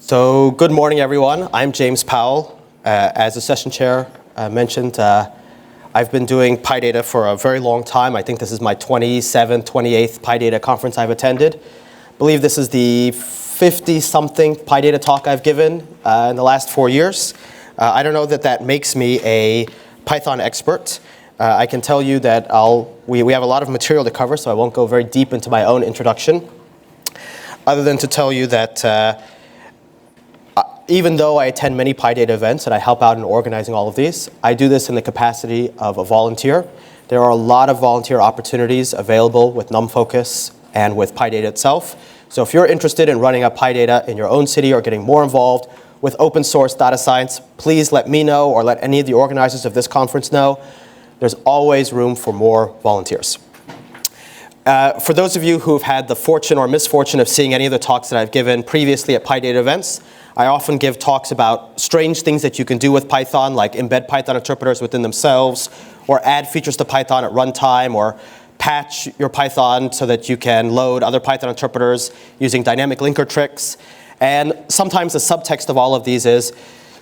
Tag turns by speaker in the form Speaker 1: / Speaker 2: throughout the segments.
Speaker 1: So good morning, everyone. I'm James Powell. As the session chair mentioned, I've been doing PyData for a very long time. I think this is my 27th, 28th PyData conference I've attended. I believe this is the 50-something PyData talk I've given in the last 4 years. I don't know that that makes me a Python expert. I can tell you that we have a lot of material to cover, so I won't go very deep into my own introduction, other than to tell you that even though I attend many PyData events and I help out in organizing all of these, I do this in the capacity of a volunteer. There are a lot of volunteer opportunities available with NumFOCUS and with PyData itself. So if you're interested in running a PyData in your own city or getting more involved with open source data science, please let me know or let any of the organizers of this conference know. There's always room for more volunteers. For those of you who have had the fortune or misfortune of seeing any of the talks that I've given previously at PyData events, I often give talks about strange things that you can do with Python, like embed Python interpreters within themselves, or add features to Python at runtime, or patch your Python so that you can load other Python interpreters using dynamic linker tricks. And sometimes the subtext of all of these is,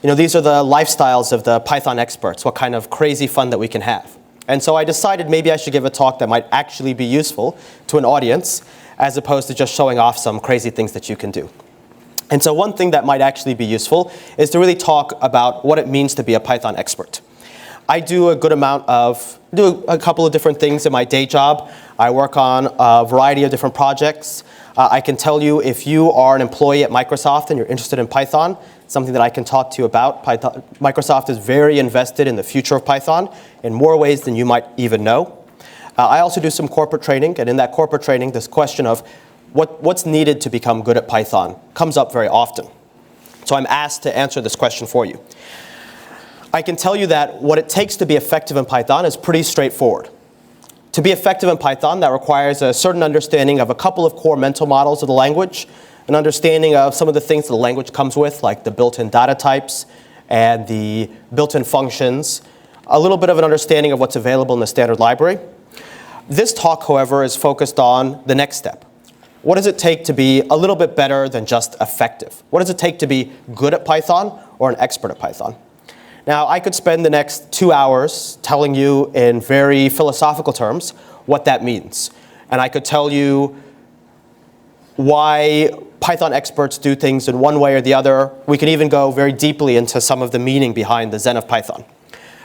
Speaker 1: these are the lifestyles of the Python experts, what kind of crazy fun that we can have. And so I decided maybe I should give a talk that might actually be useful to an audience, as opposed to just showing off some crazy things that you can do. And so one thing that might actually be useful is to really talk about what it means to be a Python expert. I do a couple of different things in my day job. I work on a variety of different projects. I can tell you if you are an employee at Microsoft and you're interested in Python, something that I can talk to you about. Microsoft is very invested in the future of Python in more ways than you might even know. I also do some corporate training, and in that corporate training, this question of what's needed to become good at Python comes up very often. So I'm asked to answer this question for you. I can tell you that what it takes to be effective in Python is pretty straightforward. To be effective in Python, that requires a certain understanding of a couple of core mental models of the language, an understanding of some of the things that the language comes with, like the built-in data types and the built-in functions, a little bit of an understanding of what's available in the standard library. This talk, however, is focused on the next step. What does it take to be a little bit better than just effective? What does it take to be good at Python or an expert at Python? Now, I could spend the next 2 hours telling you in very philosophical terms what that means. And I could tell you why Python experts do things in one way or the other. We can even go very deeply into some of the meaning behind the Zen of Python.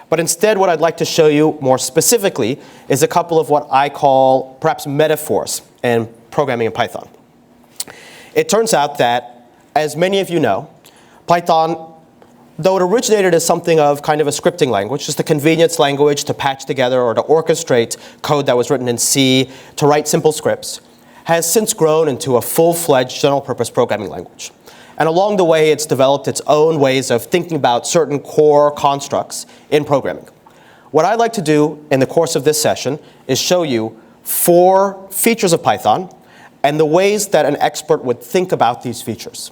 Speaker 1: But instead, what I'd like to show you more specifically is a couple of what I call perhaps metaphors in programming in Python. It turns out that, as many of you know, Python, though it originated as something of kind of a scripting language, just a convenience language to patch together or to orchestrate code that was written in C to write simple scripts, has since grown into a full-fledged general-purpose programming language. And along the way, it's developed its own ways of thinking about certain core constructs in programming. What I'd like to do in the course of this session is show you 4 features of Python and the ways that an expert would think about these features.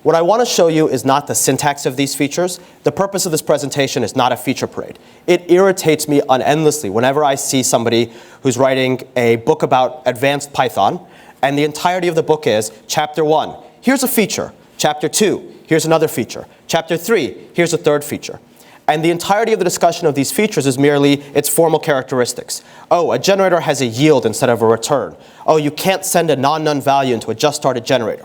Speaker 1: What I want to show you is not the syntax of these features. The purpose of this presentation is not a feature parade. It irritates me endlessly whenever I see somebody who's writing a book about advanced Python, and the entirety of the book is chapter 1, here's a feature. Chapter 2, here's another feature. Chapter 3, here's a third feature. And the entirety of the discussion of these features is merely its formal characteristics. Oh, a generator has a yield instead of a return. Oh, you can't send a non-none value into a just started generator.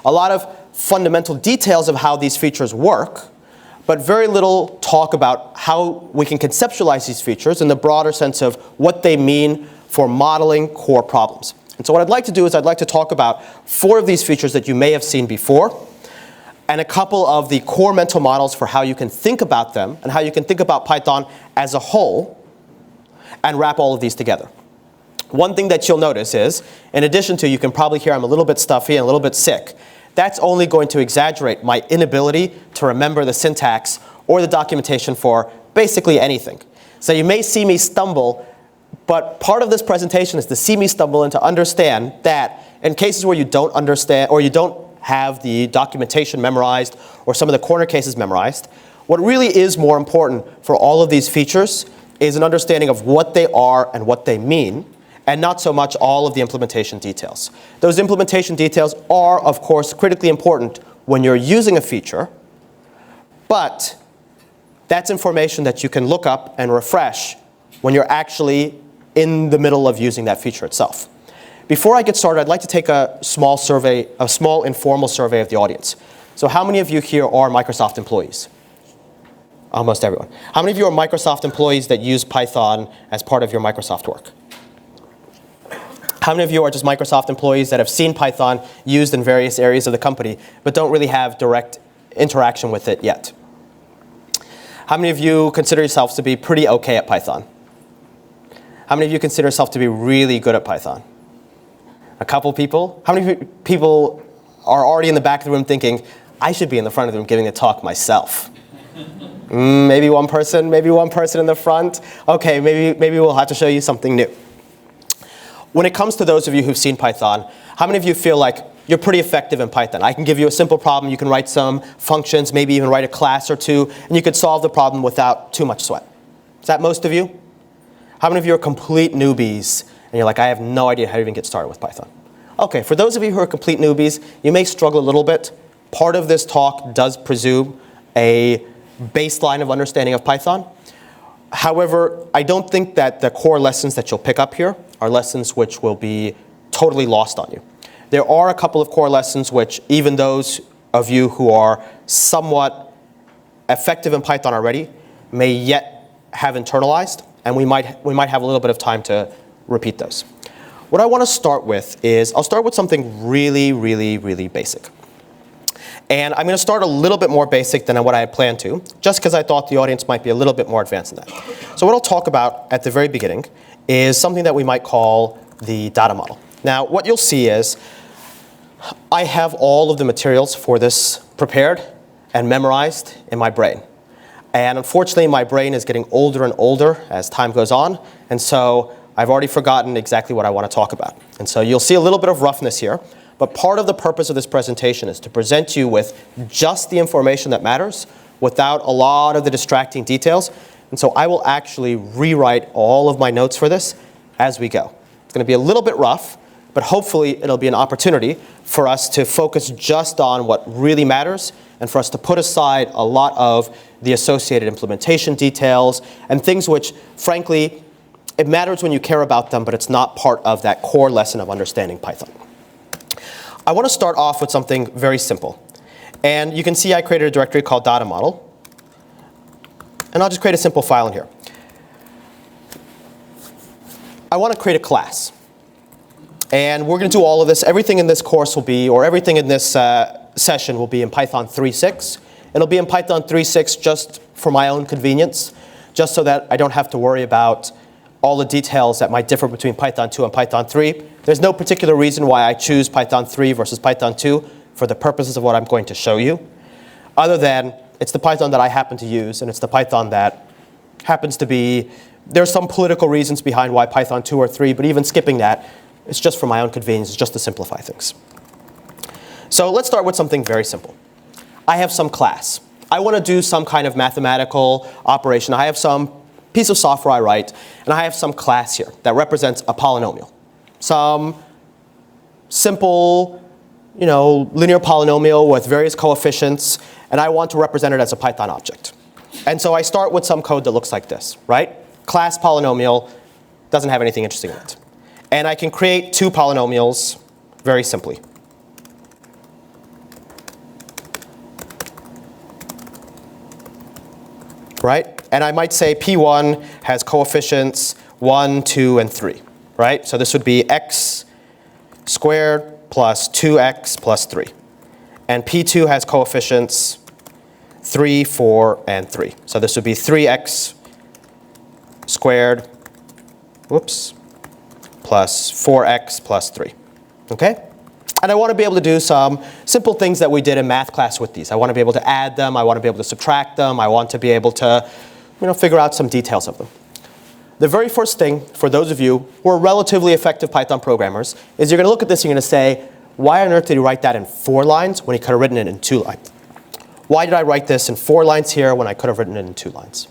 Speaker 1: A lot of fundamental details of how these features work, but very little talk about how we can conceptualize these features in the broader sense of what they mean for modeling core problems. And so what I'd like to do is I'd like to talk about 4 of these features that you may have seen before, and a couple of the core mental models for how you can think about them and how you can think about Python as a whole and wrap all of these together. One thing that you'll notice is, in addition to, you can probably hear I'm a little bit stuffy and a little bit sick, that's only going to exaggerate my inability to remember the syntax or the documentation for basically anything. So you may see me stumble, but part of this presentation is to see me stumble and to understand that in cases where you don't understand or you don't have the documentation memorized or some of the corner cases memorized, what really is more important for all of these features is an understanding of what they are and what they mean, and not so much all of the implementation details. Those implementation details are, of course, critically important when you're using a feature, but that's information that you can look up and refresh when you're actually in the middle of using that feature itself. Before I get started, I'd like to take a small survey, a small informal survey of the audience. So how many of you here are Microsoft employees? Almost everyone. How many of you are Microsoft employees that use Python as part of your Microsoft work? How many of you are just Microsoft employees that have seen Python used in various areas of the company, but don't really have direct interaction with it yet? How many of you consider yourselves to be pretty okay at Python? How many of you consider yourself to be really good at Python? A couple people? How many people are already in the back of the room thinking, I should be in the front of the room giving a talk myself? Maybe one person in the front. Okay, maybe we'll have to show you something new. When it comes to those of you who've seen Python, how many of you feel like you're pretty effective in Python? I can give you a simple problem, you can write some functions, maybe even write a class or two, and you could solve the problem without too much sweat. Is that most of you? How many of you are complete newbies, and you're like, I have no idea how to even get started with Python? Okay, for those of you who are complete newbies, you may struggle a little bit. Part of this talk does presume a baseline of understanding of Python. However, I don't think that the core lessons that you'll pick up here are lessons which will be totally lost on you. There are a couple of core lessons which even those of you who are somewhat effective in Python already may yet have internalized, and we might have a little bit of time to repeat those. What I want to start with is, I'll start with something really, really, really basic. And I'm going to start a little bit more basic than what I had planned to, just because I thought the audience might be a little bit more advanced than that. So what I'll talk about at the very beginning is something that we might call the data model. Now, what you'll see is I have all of the materials for this prepared and memorized in my brain. And unfortunately, my brain is getting older and older as time goes on. And so I've already forgotten exactly what I want to talk about. And so you'll see a little bit of roughness here. But part of the purpose of this presentation is to present you with just the information that matters without a lot of the distracting details. And so I will actually rewrite all of my notes for this as we go. It's going to be a little bit rough, but hopefully it'll be an opportunity for us to focus just on what really matters and for us to put aside a lot of the associated implementation details and things which, frankly, it matters when you care about them, but it's not part of that core lesson of understanding Python. I want to start off with something very simple. And you can see I created a directory called data model. And I'll just create a simple file in here. I want to create a class. And we're going to do all of this. Everything in this course will be, or everything in this session will be in Python 3.6. It'll be in Python 3.6 just for my own convenience, just so that I don't have to worry about all the details that might differ between Python 2 and Python 3. There's no particular reason why I choose Python 3 versus Python 2 for the purposes of what I'm going to show you, other than it's the Python that I happen to use, and it's the Python that happens to be, there's some political reasons behind why Python 2 or 3, but even skipping that, it's just for my own convenience, it's just to simplify things. So let's start with something very simple. I have some class. I want to do some kind of mathematical operation. I have some piece of software I write, and I have some class here that represents a polynomial. Some simple, linear polynomial with various coefficients, and I want to represent it as a Python object. And so I start with some code that looks like this, right? Class polynomial doesn't have anything interesting in it. And I can create two polynomials very simply. Right? And I might say P1 has coefficients 1, 2, and 3. Right? So this would be x squared plus 2x plus 3. And P2 has coefficients 3, 4, and 3. So this would be 3x squared, plus 4x plus 3. Okay? And I want to be able to do some simple things that we did in math class with these. I want to be able to add them. I want to be able to subtract them. I want to be able to figure out some details of them. The very first thing, for those of you who are relatively effective Python programmers, is you're going to look at this and you're going to say, why on earth did he write that in 4 lines when he could have written it in 2 lines? Why did I write this in 4 lines here when I could have written it in 2 lines?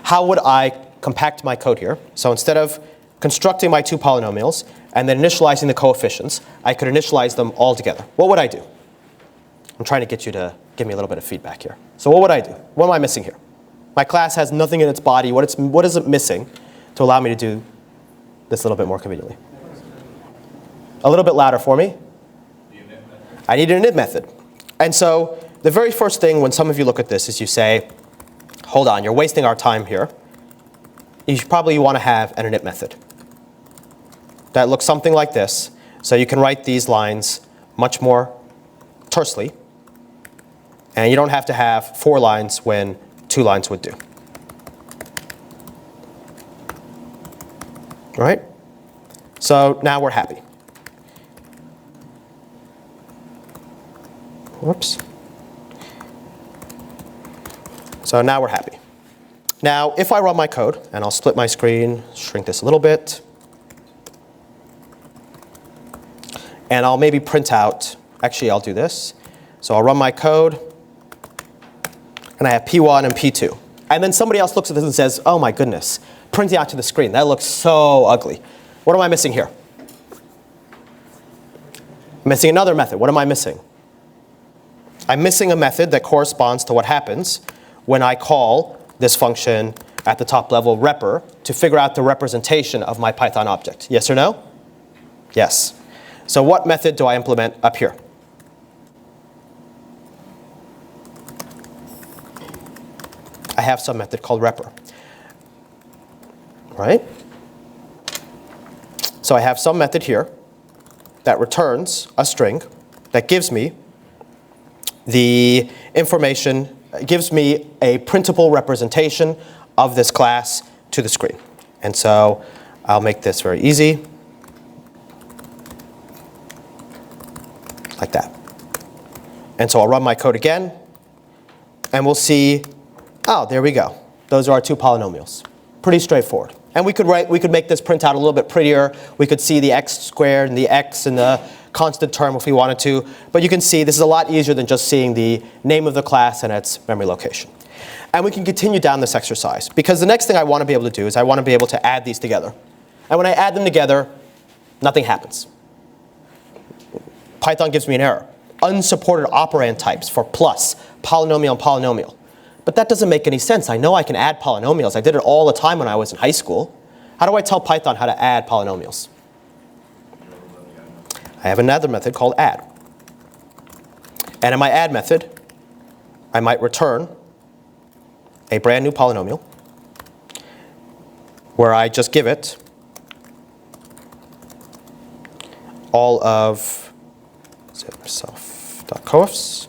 Speaker 1: How would I compact my code here? So instead of constructing my 2 polynomials and then initializing the coefficients, I could initialize them all together. What would I do? I'm trying to get you to give me a little bit of feedback here. So what would I do? What am I missing here? My class has nothing in its body. What is it missing to allow me to do this a little bit more conveniently? A little bit louder for me. I need an init method. And so the very first thing when some of you look at this is you say, hold on, you're wasting our time here. You probably want to have an init method that looks something like this. So you can write these lines much more tersely. And you don't have to have 4 lines when 2 lines would do. All right? So now we're happy. Whoops. So now we're happy. Now, if I run my code, and I'll split my screen, shrink this a little bit, and I'll maybe print out, actually I'll do this. So I'll run my code, and I have P1 and P2. And then somebody else looks at this and says, oh my goodness, printing out to the screen, that looks so ugly. What am I missing here? I'm missing another method. What am I missing? I'm missing a method that corresponds to what happens when I call this function at the top level repr to figure out the representation of my Python object. Yes or no? Yes. So what method do I implement up here? I have some method called repr. Right? So I have some method here that returns a string that gives me the information, gives me a printable representation of this class to the screen. And so I'll make this very easy, like that. And so I'll run my code again, and we'll see, oh, there we go. Those are our 2 polynomials. Pretty straightforward. And we could make this print out a little bit prettier. We could see the x squared and the x and the constant term if we wanted to. But you can see this is a lot easier than just seeing the name of the class and its memory location. And we can continue down this exercise. Because the next thing I want to be able to do is I want to be able to add these together. And when I add them together, nothing happens. Python gives me an error. Unsupported operand types for plus, polynomial, and polynomial. But that doesn't make any sense. I know I can add polynomials. I did it all the time when I was in high school. How do I tell Python how to add polynomials? I have another method called add. And in my add method, I might return a brand new polynomial where I just give it all of self.coeffs,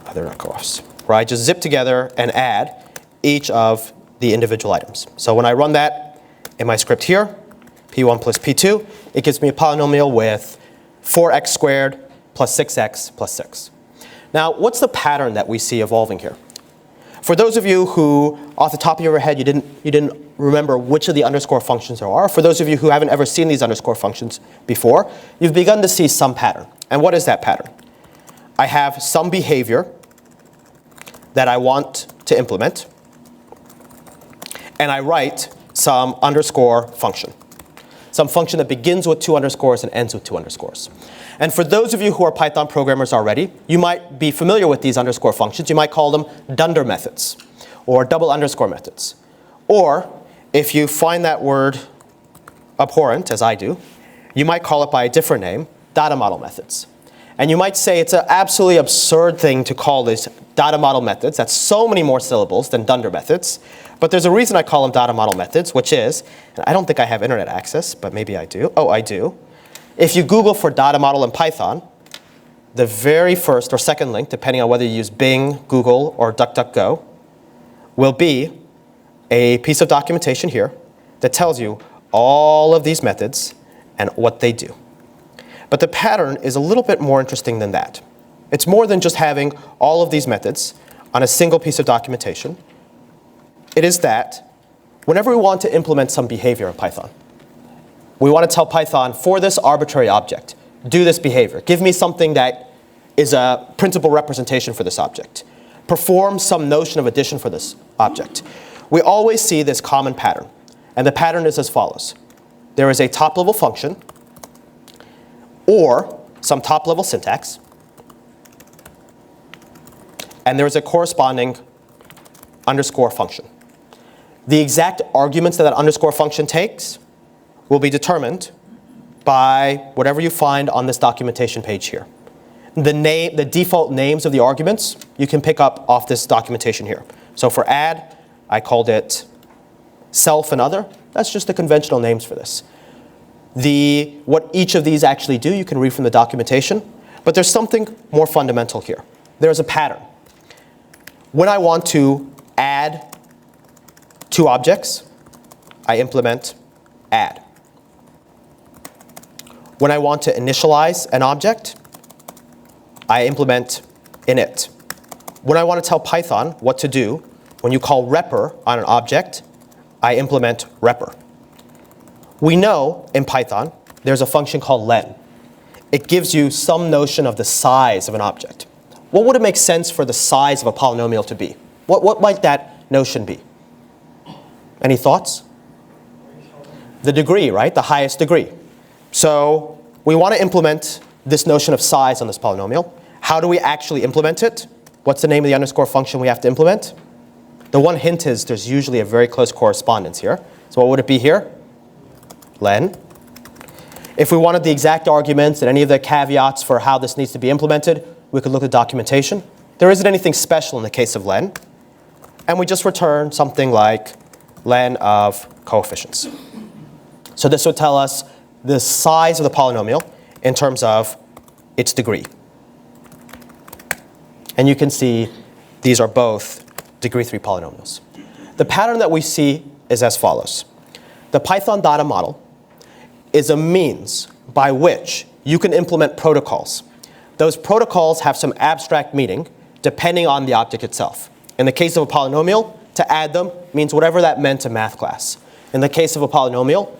Speaker 1: other .coeffs, where I just zip together and add each of the individual items. So when I run that in my script here, P1 plus P2, it gives me a polynomial with 4x squared plus 6x plus 6. Now, what's the pattern that we see evolving here? For those of you who, off the top of your head, you didn't remember which of the underscore functions there are, for those of you who haven't ever seen these underscore functions before, you've begun to see some pattern. And what is that pattern? I have some behavior that I want to implement, and I write some underscore function. Some function that begins with 2 underscores and ends with 2 underscores. And for those of you who are Python programmers already, you might be familiar with these underscore functions. You might call them dunder methods or double underscore methods. Or if you find that word abhorrent, as I do, you might call it by a different name, data model methods. And you might say it's an absolutely absurd thing to call these data model methods. That's so many more syllables than dunder methods. But there's a reason I call them data model methods, which is, and I don't think I have internet access, but maybe I do. Oh, I do. If you Google for data model in Python, the very first or second link, depending on whether you use Bing, Google, or DuckDuckGo, will be a piece of documentation here that tells you all of these methods and what they do. But the pattern is a little bit more interesting than that. It's more than just having all of these methods on a single piece of documentation. It is that whenever we want to implement some behavior in Python, we want to tell Python, for this arbitrary object, do this behavior. Give me something that is a printable representation for this object. Perform some notion of addition for this object. We always see this common pattern. And the pattern is as follows. There is a top-level function or some top-level syntax. and there's a corresponding underscore function. The exact arguments that that underscore function takes will be determined by whatever you find on this documentation page here. The default names of the arguments you can pick up off this documentation here. So for add, I called it self and other. That's just the conventional names for this. What each of these actually do, you can read from the documentation. But there's something more fundamental here. There's a pattern. When I want to add two objects, I implement add. When I want to initialize an object, I implement init. When I want to tell Python what to do, when you call repr on an object, I implement repr. We know in Python there's a function called len. It gives you some notion of the size of an object. What would it make sense for the size of a polynomial to be? What might that notion be? Any thoughts? The degree, right? The highest degree. So we want to implement this notion of size on this polynomial. How do we actually implement it? What's the name of the underscore function we have to implement? The one hint is there's usually a very close correspondence here. So what would it be here? Len. If we wanted the exact arguments and any of the caveats for how this needs to be implemented, we could look at documentation. There isn't anything special in the case of len. And we just return something like len of coefficients. So this would tell us the size of the polynomial in terms of its degree. And you can see these are both degree 3 polynomials. The pattern that we see is as follows. The Python data model is a means by which you can implement protocols. Those protocols have some abstract meaning depending on the object itself. In the case of a polynomial, to add them means whatever that meant in math class. In the case of a polynomial,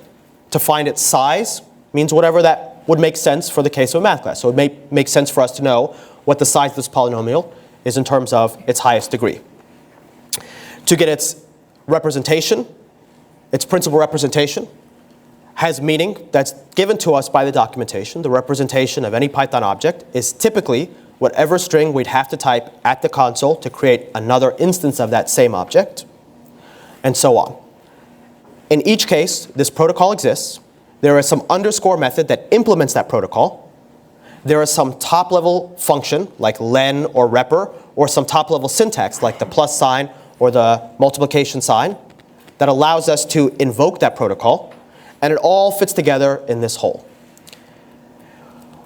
Speaker 1: to find its size means whatever that would make sense for the case of a math class. So it may make sense for us to know what the size of this polynomial is in terms of its highest degree. To get its representation, its principal representation, has meaning that's given to us by the documentation. The representation of any Python object is typically whatever string we'd have to type at the console to create another instance of that same object, and so on. In each case, this protocol exists. There is some underscore method that implements that protocol. There is some top-level function, like len or repr, or some top-level syntax, like the plus sign or the multiplication sign, that allows us to invoke that protocol. And it all fits together in this whole.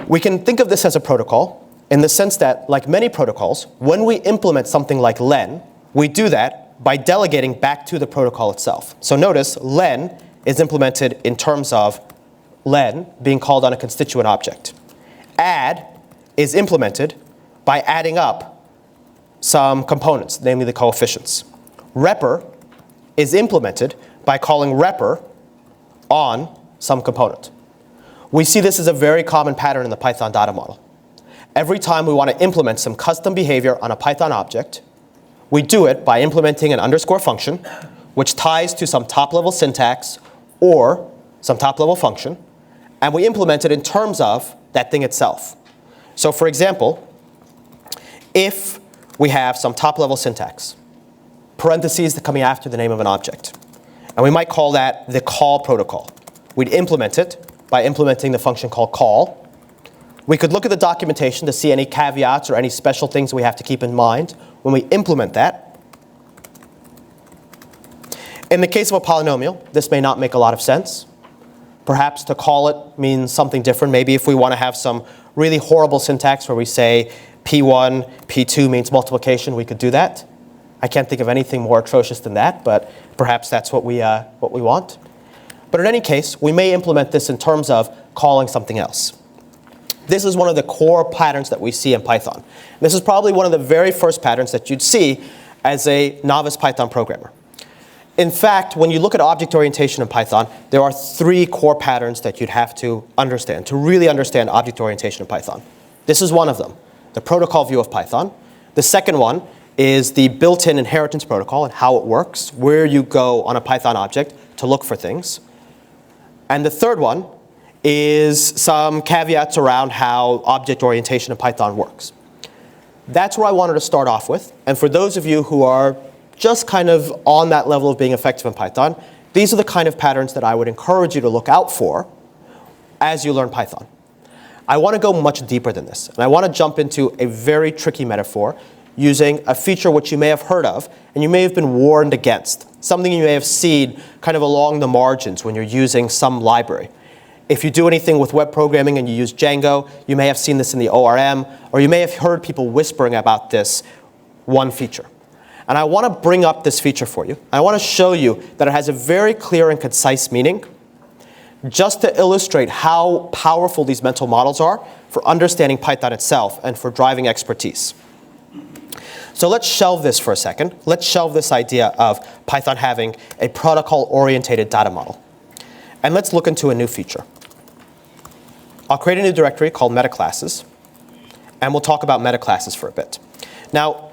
Speaker 1: We can think of this as a protocol in the sense that, like many protocols, when we implement something like len, we do that by delegating back to the protocol itself. So notice len is implemented in terms of len being called on a constituent object. Add is implemented by adding up some components, namely the coefficients. Repr is implemented by calling repr on some component. We see this as a very common pattern in the Python data model. Every time we want to implement some custom behavior on a Python object, we do it by implementing an underscore function, which ties to some top-level syntax or some top-level function, and we implement it in terms of that thing itself. So for example, if we have some top-level syntax, parentheses coming after the name of an object, and we might call that the call protocol. We'd implement it by implementing the function called call. We could look at the documentation to see any caveats or any special things we have to keep in mind when we implement that. In the case of a polynomial, this may not make a lot of sense. Perhaps to call it means something different. Maybe if we want to have some really horrible syntax where we say P1, P2 means multiplication, we could do that. I can't think of anything more atrocious than that, but perhaps that's what we want. But in any case, we may implement this in terms of calling something else. This is one of the core patterns that we see in Python. This is probably one of the very first patterns that you'd see as a novice Python programmer. In fact, when you look at object orientation in Python, there are 3 core patterns that you'd have to understand to really understand object orientation in Python. This is one of them, the protocol view of Python. The second one is the built-in inheritance protocol and how it works, where you go on a Python object to look for things. And the third one is some caveats around how object orientation in Python works. That's where I wanted to start off with. And for those of you who are just kind of on that level of being effective in Python, these are the kind of patterns that I would encourage you to look out for as you learn Python. I want to go much deeper than this. And I want to jump into a very tricky metaphor using a feature which you may have heard of and you may have been warned against, something you may have seen kind of along the margins when you're using some library. If you do anything with web programming and you use Django, you may have seen this in the ORM, or you may have heard people whispering about this one feature. And I want to bring up this feature for you. I want to show you that it has a very clear and concise meaning, just to illustrate how powerful these mental models are for understanding Python itself and for driving expertise. So let's shelve this for a second. Let's shelve this idea of Python having a protocol-oriented data model. And let's look into a new feature. I'll create a new directory called Metaclasses, and we'll talk about metaclasses for a bit. Now,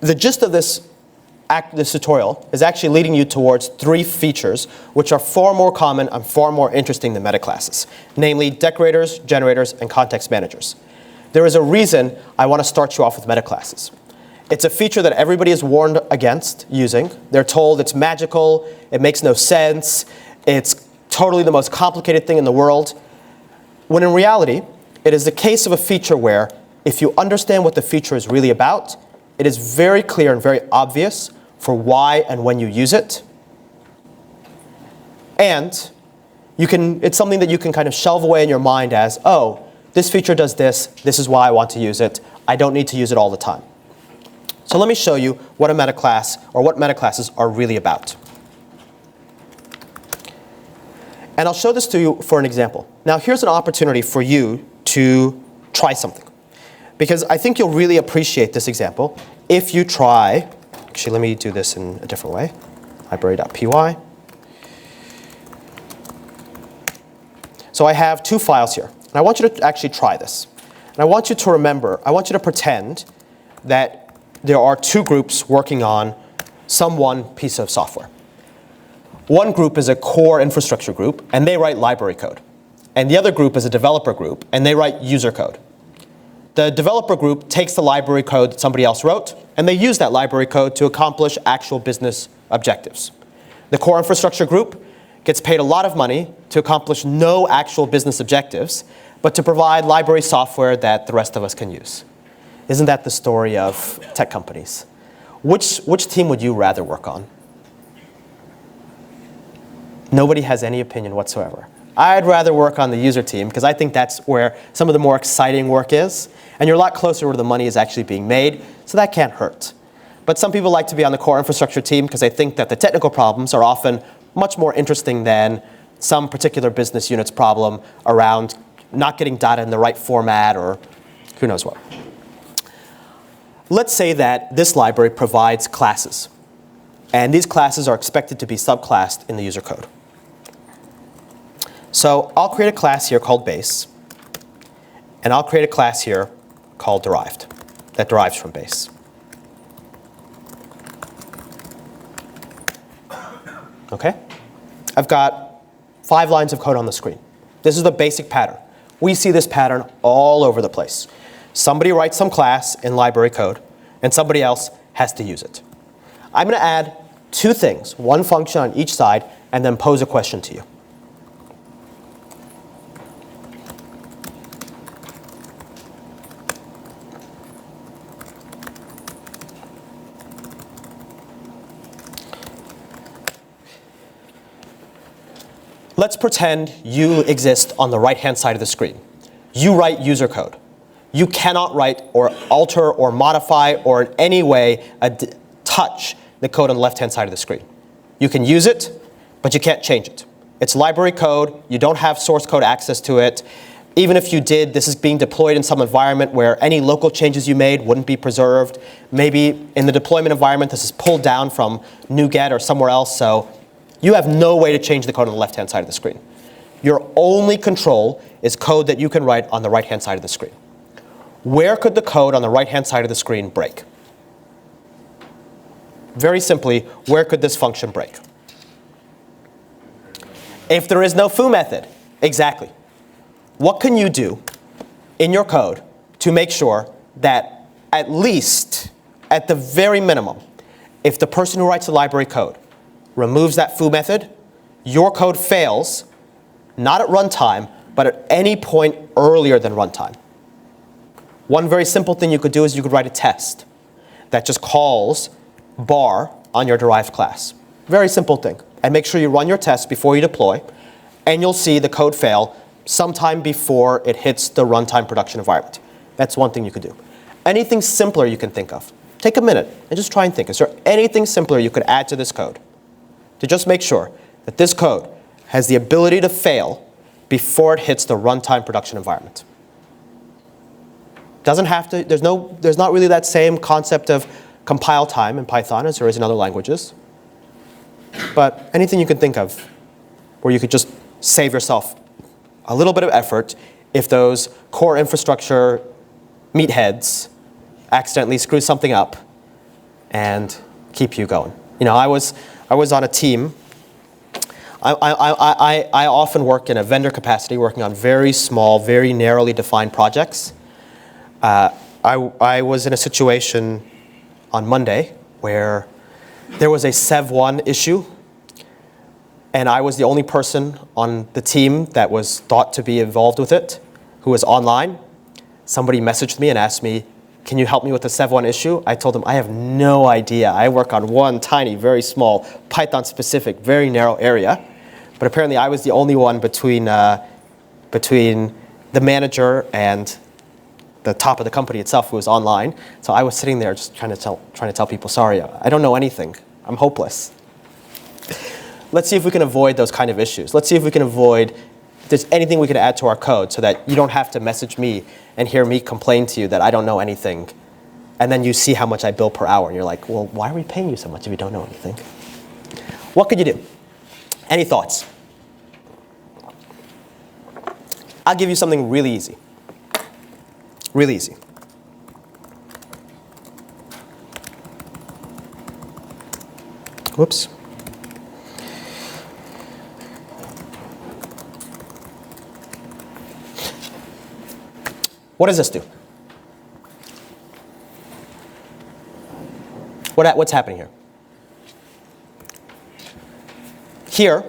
Speaker 1: the gist of this tutorial is actually leading you towards 3 features which are far more common and far more interesting than metaclasses, namely decorators, generators, and context managers. There is a reason I want to start you off with metaclasses. It's a feature that everybody is warned against using. They're told it's magical, it makes no sense, it's totally the most complicated thing in the world, when in reality, it is the case of a feature where if you understand what the feature is really about, it is very clear and very obvious for why and when you use it. And it's something that you can kind of shelve away in your mind as, oh, this feature does this, this is why I want to use it, I don't need to use it all the time. So let me show you what a metaclass, or what metaclasses are really about. And I'll show this to you for an example. Now here's an opportunity for you to try something, because I think you'll really appreciate this example if you try. Actually, let me do this in a different way. Library.py. So I have 2 files here. And I want you to actually try this. And I want you to remember, I want you to pretend that there are 2 groups working on some one piece of software. One group is a core infrastructure group, and they write library code. And the other group is a developer group, and they write user code. The developer group takes the library code that somebody else wrote, and they use that library code to accomplish actual business objectives. The core infrastructure group gets paid a lot of money to accomplish no actual business objectives, but to provide library software that the rest of us can use. Isn't that the story of tech companies? Which team would you rather work on? Nobody has any opinion whatsoever. I'd rather work on the user team because I think that's where some of the more exciting work is. And you're a lot closer where the money is actually being made, so that can't hurt. But some people like to be on the core infrastructure team because they think that the technical problems are often much more interesting than some particular business unit's problem around not getting data in the right format or who knows what. Let's say that this library provides classes. And these classes are expected to be subclassed in the user code. So I'll create a class here called base. And I'll create a class here called derived, that derives from base. OK? I've got 5 lines of code on the screen. This is the basic pattern. We see this pattern all over the place. Somebody writes some class in library code, and somebody else has to use it. I'm going to add 2 things, 1 function on each side, and then pose a question to you. Let's pretend you exist on the right-hand side of the screen. You write user code. You cannot write or alter or modify or in any way touch the code on the left-hand side of the screen. You can use it, but you can't change it. It's library code. You don't have source code access to it. Even if you did, this is being deployed in some environment where any local changes you made wouldn't be preserved. Maybe in the deployment environment, this is pulled down from NuGet or somewhere else. So you have no way to change the code on the left-hand side of the screen. Your only control is code that you can write on the right-hand side of the screen. Where could the code on the right-hand side of the screen break? Very simply, where could this function break? If there is no foo method, exactly. What can you do in your code to make sure that at least, at the very minimum, if the person who writes the library code removes that foo method, your code fails, not at runtime, but at any point earlier than runtime. One very simple thing you could do is you could write a test that just calls bar on your derived class. Very simple thing. And make sure you run your test before you deploy, and you'll see the code fail sometime before it hits the runtime production environment. That's one thing you could do. Anything simpler you can think of. Take a minute and just try and think. Is there anything simpler you could add to this code to just make sure that this code has the ability to fail before it hits the runtime production environment? Doesn't have to, there's not really that same concept of compile time in Python as there is in other languages. But anything you can think of where you could just save yourself a little bit of effort if those core infrastructure meatheads accidentally screw something up and keep you going. You know, I was on a team. I often work in a vendor capacity, working on very small, very narrowly defined projects. I was in a situation on Monday where there was a Sev1 issue, and I was the only person on the team that was thought to be involved with it, who was online. Somebody messaged me and asked me, can you help me with the Sev1 issue? I told them, I have no idea. I work on one tiny, very small, Python-specific, very narrow area. But apparently I was the only one between the manager and the top of the company itself who was online. So I was sitting there just trying to tell people, sorry, I don't know anything. I'm hopeless. Let's see if we can avoid those kind of issues. Let's see if we can avoid, if there's anything we can add to our code so that you don't have to message me and hear me complain to you that I don't know anything. And then you see how much I bill per hour. And you're like, well, why are we paying you so much if you don't know anything? What could you do? Any thoughts? I'll give you something really easy. Really easy. Whoops. What does this do? What's happening here? Here,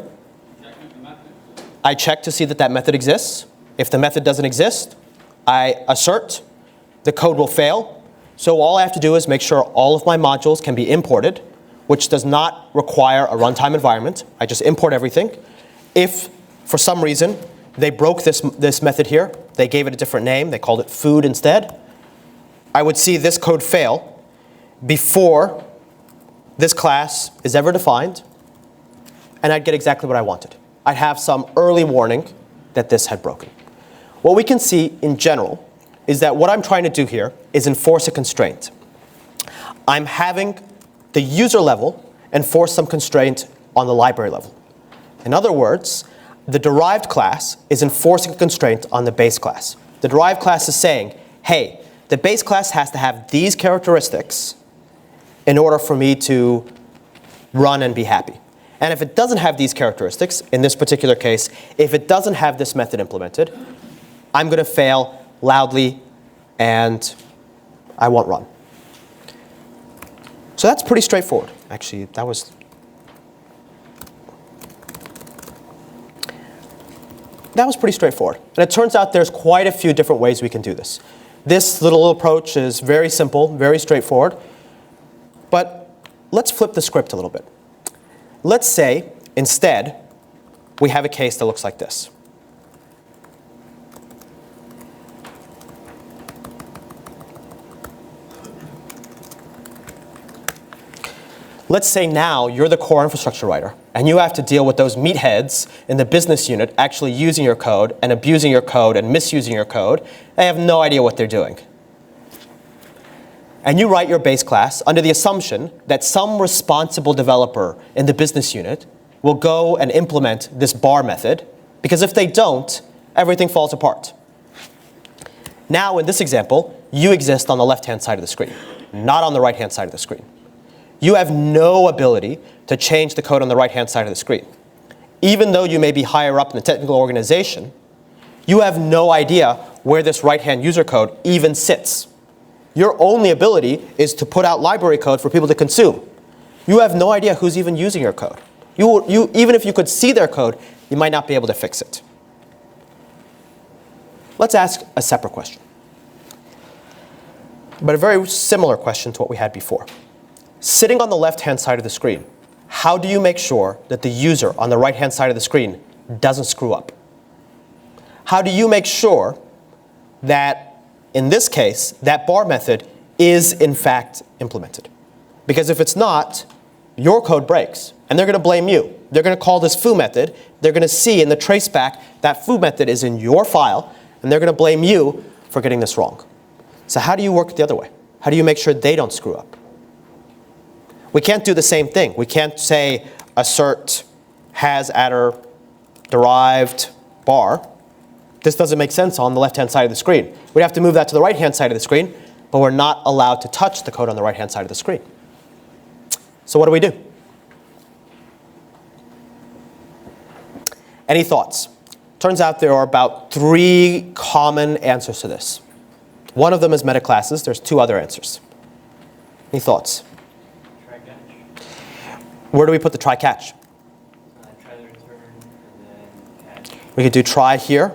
Speaker 1: I check to see that that method exists. If the method doesn't exist, I assert. The code will fail. So all I have to do is make sure all of my modules can be imported, which does not require a runtime environment. I just import everything. If, for some reason, they broke this method here, they gave it a different name, they called it food instead, I would see this code fail before this class is ever defined, and I'd get exactly what I wanted. I'd have some early warning that this had broken. What we can see in general is that what I'm trying to do here is enforce a constraint. I'm having the user level enforce some constraint on the library level. In other words, the derived class is enforcing a constraint on the base class. The derived class is saying, hey, the base class has to have these characteristics in order for me to run and be happy. And if it doesn't have these characteristics, in this particular case, if it doesn't have this method implemented, I'm going to fail loudly and I won't run. So that's pretty straightforward. Actually, that was pretty straightforward. And it turns out there's quite a few different ways we can do this. This little approach is very simple, very straightforward. But let's flip the script a little bit. Let's say, instead, we have a case that looks like this. Let's say now you're the core infrastructure writer, and you have to deal with those meatheads in the business unit actually using your code and abusing your code and misusing your code. They have no idea what they're doing. And you write your base class under the assumption that some responsible developer in the business unit will go and implement this bar method, because if they don't, everything falls apart. Now, in this example, you exist on the left-hand side of the screen, not on the right-hand side of the screen. You have no ability to change the code on the right-hand side of the screen. Even though you may be higher up in the technical organization, you have no idea where this right-hand user code even sits. Your only ability is to put out library code for people to consume. You have no idea who's even using your code. Even if you could see their code, you might not be able to fix it. Let's ask a separate question, but a very similar question to what we had before. Sitting on the left-hand side of the screen, how do you make sure that the user on the right-hand side of the screen doesn't screw up? How do you make sure that, in this case, that bar method is in fact implemented? Because if it's not, your code breaks, and they're going to blame you. They're going to call this foo method. They're going to see in the traceback that foo method is in your file, and they're going to blame you for getting this wrong. So how do you work the other way? How do you make sure they don't screw up? We can't do the same thing. We can't say assert has attr derived bar. This doesn't make sense on the left-hand side of the screen. We'd have to move that to the right-hand side of the screen, but we're not allowed to touch the code on the right-hand side of the screen. So what do? Any thoughts? Turns out there are about 3 common answers to this. One of them is metaclasses. There's 2 other answers. Any thoughts?
Speaker 2: Try catch.
Speaker 1: Where do we put the try catch?
Speaker 2: Try the return and then catch.
Speaker 1: We could do try here.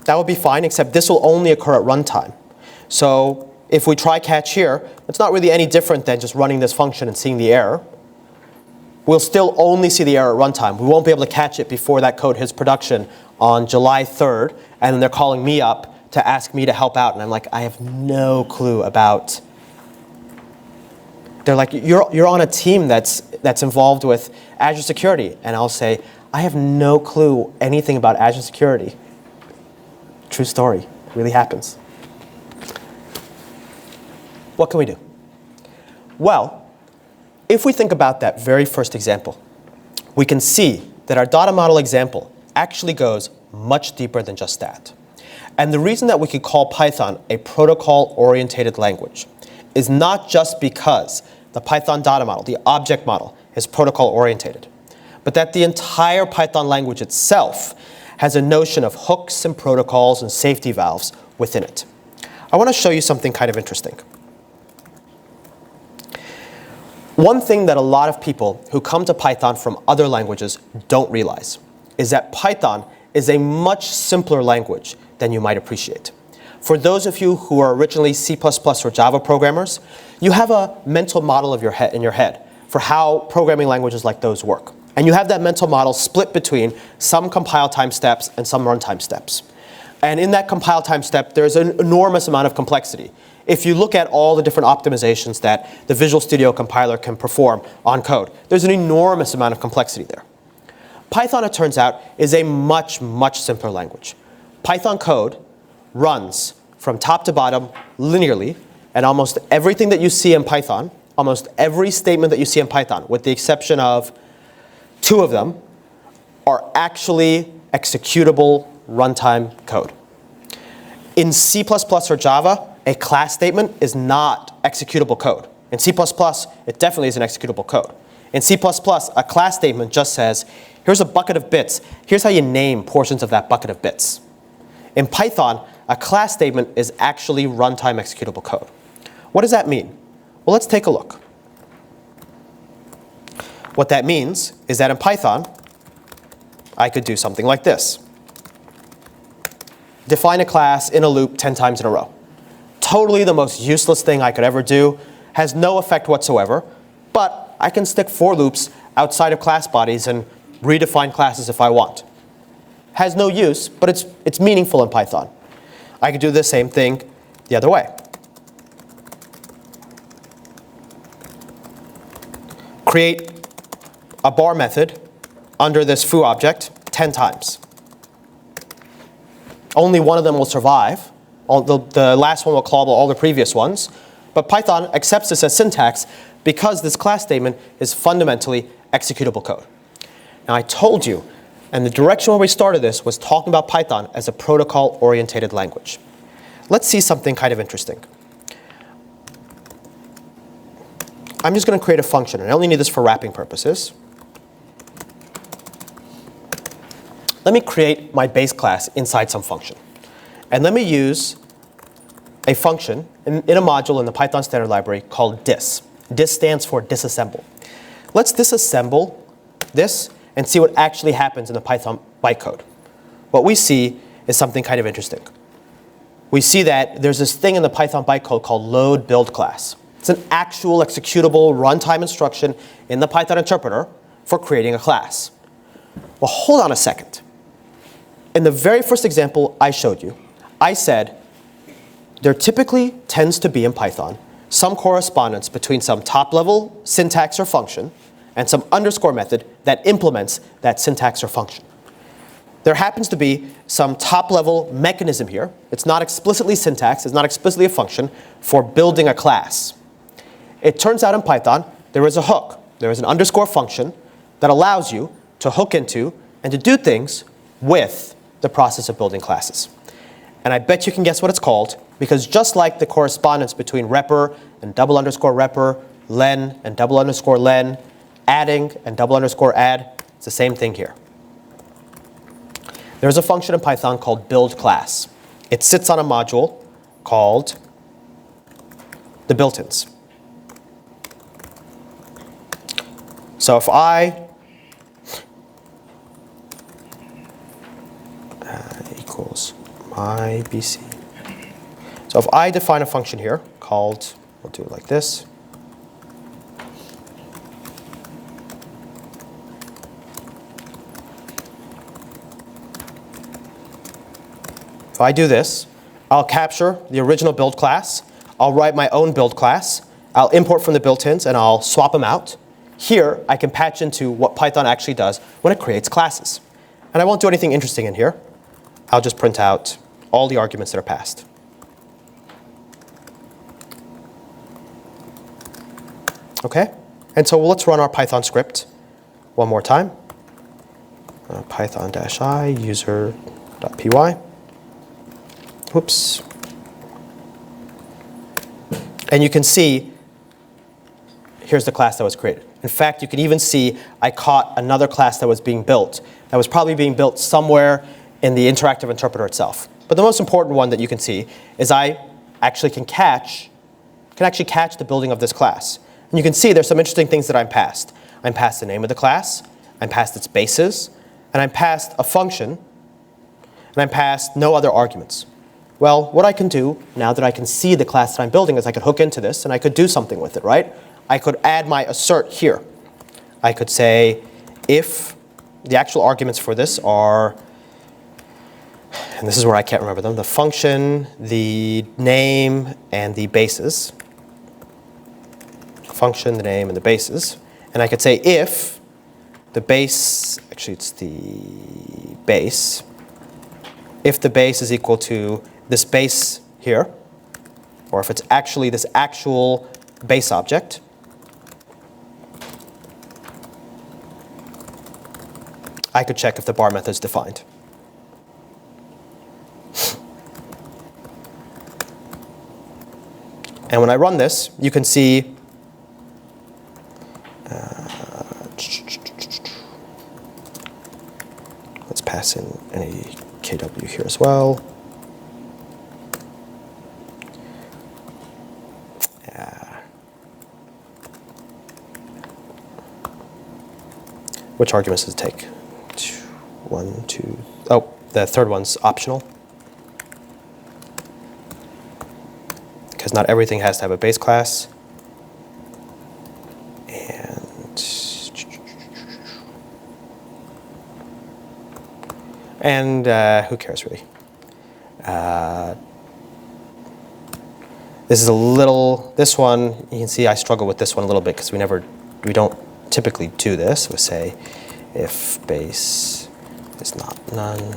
Speaker 1: That would be fine, except this will only occur at runtime. So if we try catch here, it's not really any different than just running this function and seeing the error. We'll still only see the error at runtime. We won't be able to catch it before that code hits production on July 3rd, and then they're calling me up to ask me to help out. And I'm like, I have no clue about. They're like, you're on a team that's involved with Azure security. And I'll say, I have no clue anything about Azure security. True story. It really happens. What can we do? Well, if we think about that very first example, we can see that our data model example actually goes much deeper than just that. And the reason that we could call Python a protocol-oriented language is not just because the Python data model, the object model, is protocol-oriented, but that the entire Python language itself has a notion of hooks and protocols and safety valves within it. I want to show you something kind of interesting. One thing that a lot of people who come to Python from other languages don't realize is that Python is a much simpler language than you might appreciate. For those of you who are originally C++ or Java programmers, you have a mental model in your head for how programming languages like those work. And you have that mental model split between some compile time steps and some runtime steps. And in that compile time step, there's an enormous amount of complexity. If you look at all the different optimizations that the Visual Studio compiler can perform on code, there's an enormous amount of complexity there. Python, it turns out, is a much, much simpler language. Python code runs from top to bottom linearly, and almost everything that you see in Python, almost every statement that you see in Python, with the exception of 2 of them, are actually executable runtime code. In C++ or Java, a class statement is not executable code. In C++, it definitely is an executable code. In C++, a class statement just says, here's a bucket of bits. Here's how you name portions of that bucket of bits. In Python, a class statement is actually runtime executable code. What does that mean? Well, let's take a look. What that means is that in Python, I could do something like this. Define a class in a loop 10 times in a row. Totally the most useless thing I could ever do, has no effect whatsoever, but I can stick for loops outside of class bodies and redefine classes if I want. Has no use, but it's meaningful in Python. I could do the same thing the other way. Create a bar method under this foo object 10 times. Only one of them will survive. The last one will call all the previous ones. But Python accepts this as syntax because this class statement is fundamentally executable code. Now I told you, and the direction where we started this was talking about Python as a protocol-oriented language. Let's see something kind of interesting. I'm just going to create a function, and I only need this for wrapping purposes. Let me create my base class inside some function. And let me use a function in a module in the Python standard library called dis. Dis stands for disassemble. Let's disassemble this and see what actually happens in the Python bytecode. What we see is something kind of interesting. We see that there's this thing in the Python bytecode called load build class. It's an actual executable runtime instruction in the Python interpreter for creating a class. Well, hold on a second. In the very first example I showed you, I said there typically tends to be in Python some correspondence between some top-level syntax or function and some underscore method that implements that syntax or function. There happens to be some top-level mechanism here. It's not explicitly syntax, it's not explicitly a function for building a class. It turns out in Python, there is a hook. There is an underscore function that allows you to hook into and to do things with the process of building classes. And I bet you can guess what it's called, because just like the correspondence between repr and double underscore repr, len and double underscore len, adding and double underscore add, it's the same thing here. There's a function in Python called build class. It sits on a module called the built-ins. So if I equals my BC. So if I define a function here called, we'll do it like this. If I do this, I'll capture the original build class. I'll write my own build class. I'll import from the built-ins, and I'll swap them out. Here, I can patch into what Python actually does when it creates classes. And I won't do anything interesting in here. I'll just print out all the arguments that are passed. OK? And so let's run our Python script one more time. Python-i user.py. Whoops. And you can see, here's the class that was created. In fact, you can even see I caught another class that was being built. That was probably being built somewhere in the interactive interpreter itself. But the most important one that you can see is I actually can actually catch the building of this class. And you can see there's some interesting things that I'm passed. I'm passed the name of the class, I'm passed its bases, and I'm passed a function, and I'm passed no other arguments. Well, what I can do, now that I can see the class that I'm building, is I could hook into this, and I could do something with it, right? I could add my assert here. I could say if the actual arguments for this are, and this is where I can't remember them, the function, the name, and the bases. Function, the name, and the bases. And I could say if the base, actually it's the base, if the base is equal to this base here, or if it's actually this actual base object, I could check if the bar method is defined. And when I run this, you can see let's pass in any KW here as well. Which arguments does it take? 1, 2. Oh, the third one's optional. Because not everything has to have a base class. And who cares really? This is a little, this one, you can see I struggle with this one a little bit because we don't typically do this. We say if base is not none.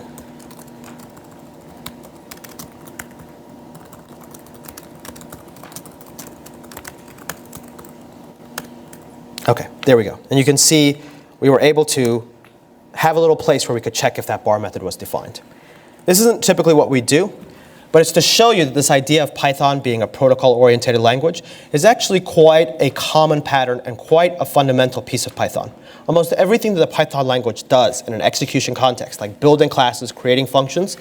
Speaker 1: OK, there we go. And you can see we were able to have a little place where we could check if that bar method was defined. This isn't typically what we do, but it's to show you that this idea of Python being a protocol-oriented language is actually quite a common pattern and quite a fundamental piece of Python. Almost everything that the Python language does in an execution context, like building classes, creating functions,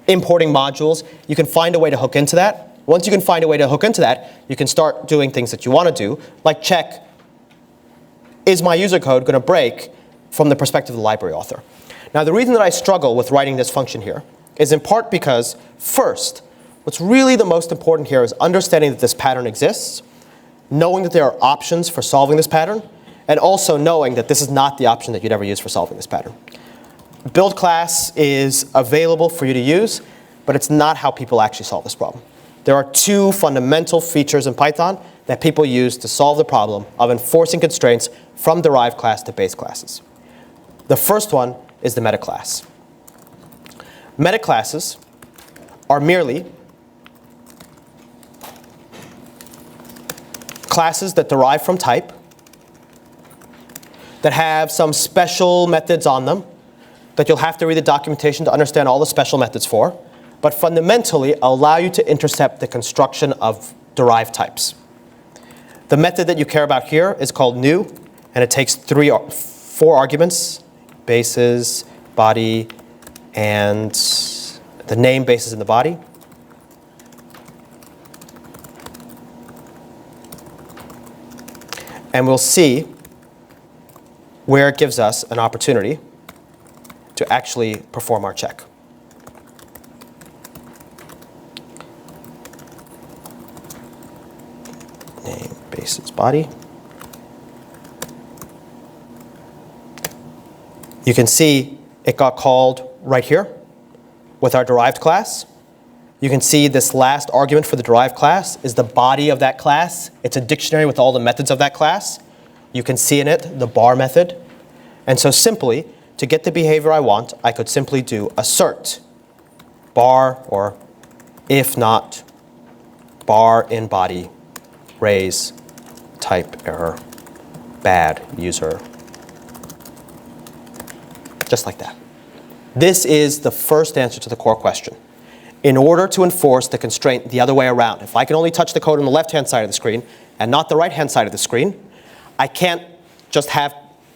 Speaker 1: importing modules, you can find a way to hook into that Once you can find a way to hook into that, you can start doing things that you want to do, like check, is my user code going to break from the perspective of the library author? Now, the reason that I struggle with writing this function here is in part because, first, what's really the most important here is understanding that this pattern exists, knowing that there are options for solving this pattern, and also knowing that this is not the option that you'd ever use for solving this pattern. Build class is available for you to use, but it's not how people actually solve this problem. There are two fundamental features in Python that people use to solve the problem of enforcing constraints from derived class to base classes. The first one is the metaclass. Metaclasses are merely classes that derive from type, that have some special methods on them that you'll have to read the documentation to understand all the special methods for, but fundamentally allow you to intercept the construction of derived types. The method that you care about here is called new, and it takes 4 arguments, bases, body, and the name bases in the body. And we'll see where it gives us an opportunity to actually perform our check. Name, basis, body. You can see it got called right here with our derived class. You can see this last argument for the derived class is the body of that class. It's a dictionary with all the methods of that class. You can see in it the bar method. And so simply, to get the behavior I want, I could simply do assert bar, or if not, bar in body, raise, type error, bad user. Just like that. This is the first answer to the core question. In order to enforce the constraint the other way around, if I can only touch the code on the left-hand side of the screen and not the right-hand side of the screen, I can't just have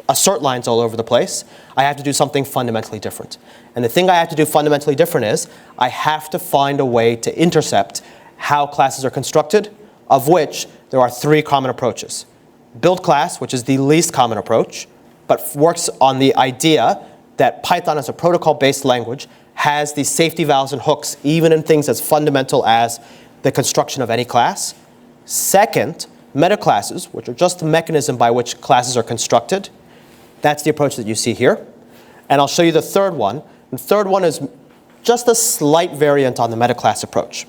Speaker 1: assert lines all over the place. I have to do something fundamentally different. And the thing I have to do fundamentally different is I have to find a way to intercept how classes are constructed, of which there are 3 common approaches. Build class, which is the least common approach, but works on the idea that Python as a protocol-based language has these safety valves and hooks, even in things as fundamental as the construction of any class. Second, metaclasses, which are just the mechanism by which classes are constructed. That's the approach that you see here. And I'll show you the third one. The third one is just a slight variant on the metaclass approach.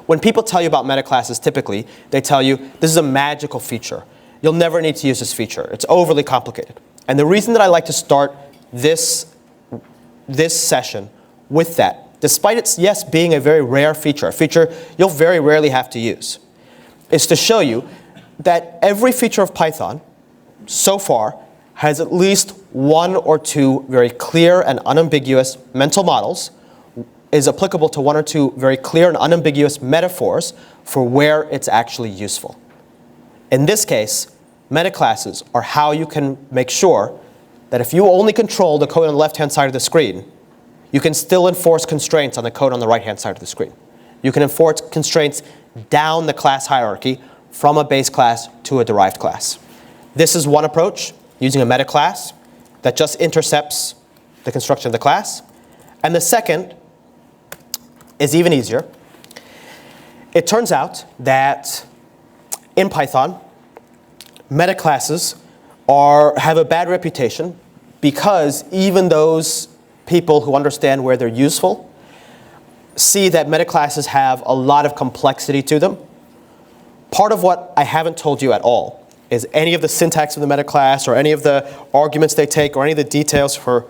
Speaker 1: When people tell you about metaclasses, typically, they tell you this is a magical feature. You'll never need to use this feature. It's overly complicated. And the reason that I like to start this session with that, despite its, yes, being a very rare feature, a feature you'll very rarely have to use, is to show you that every feature of Python so far has at least 1 or 2 very clear and unambiguous mental models, is applicable to 1 or 2 very clear and unambiguous metaphors for where it's actually useful. In this case, metaclasses are how you can make sure that if you only control the code on the left-hand side of the screen, you can still enforce constraints on the code on the right-hand side of the screen. You can enforce constraints down the class hierarchy from a base class to a derived class. This is one approach, using a metaclass that just intercepts the construction of the class. And the second is even easier. It turns out that in Python, metaclasses have a bad reputation because even those people who understand where they're useful see that metaclasses have a lot of complexity to them. Part of what I haven't told you at all is any of the syntax of the metaclass or any of the arguments they take or any of the details for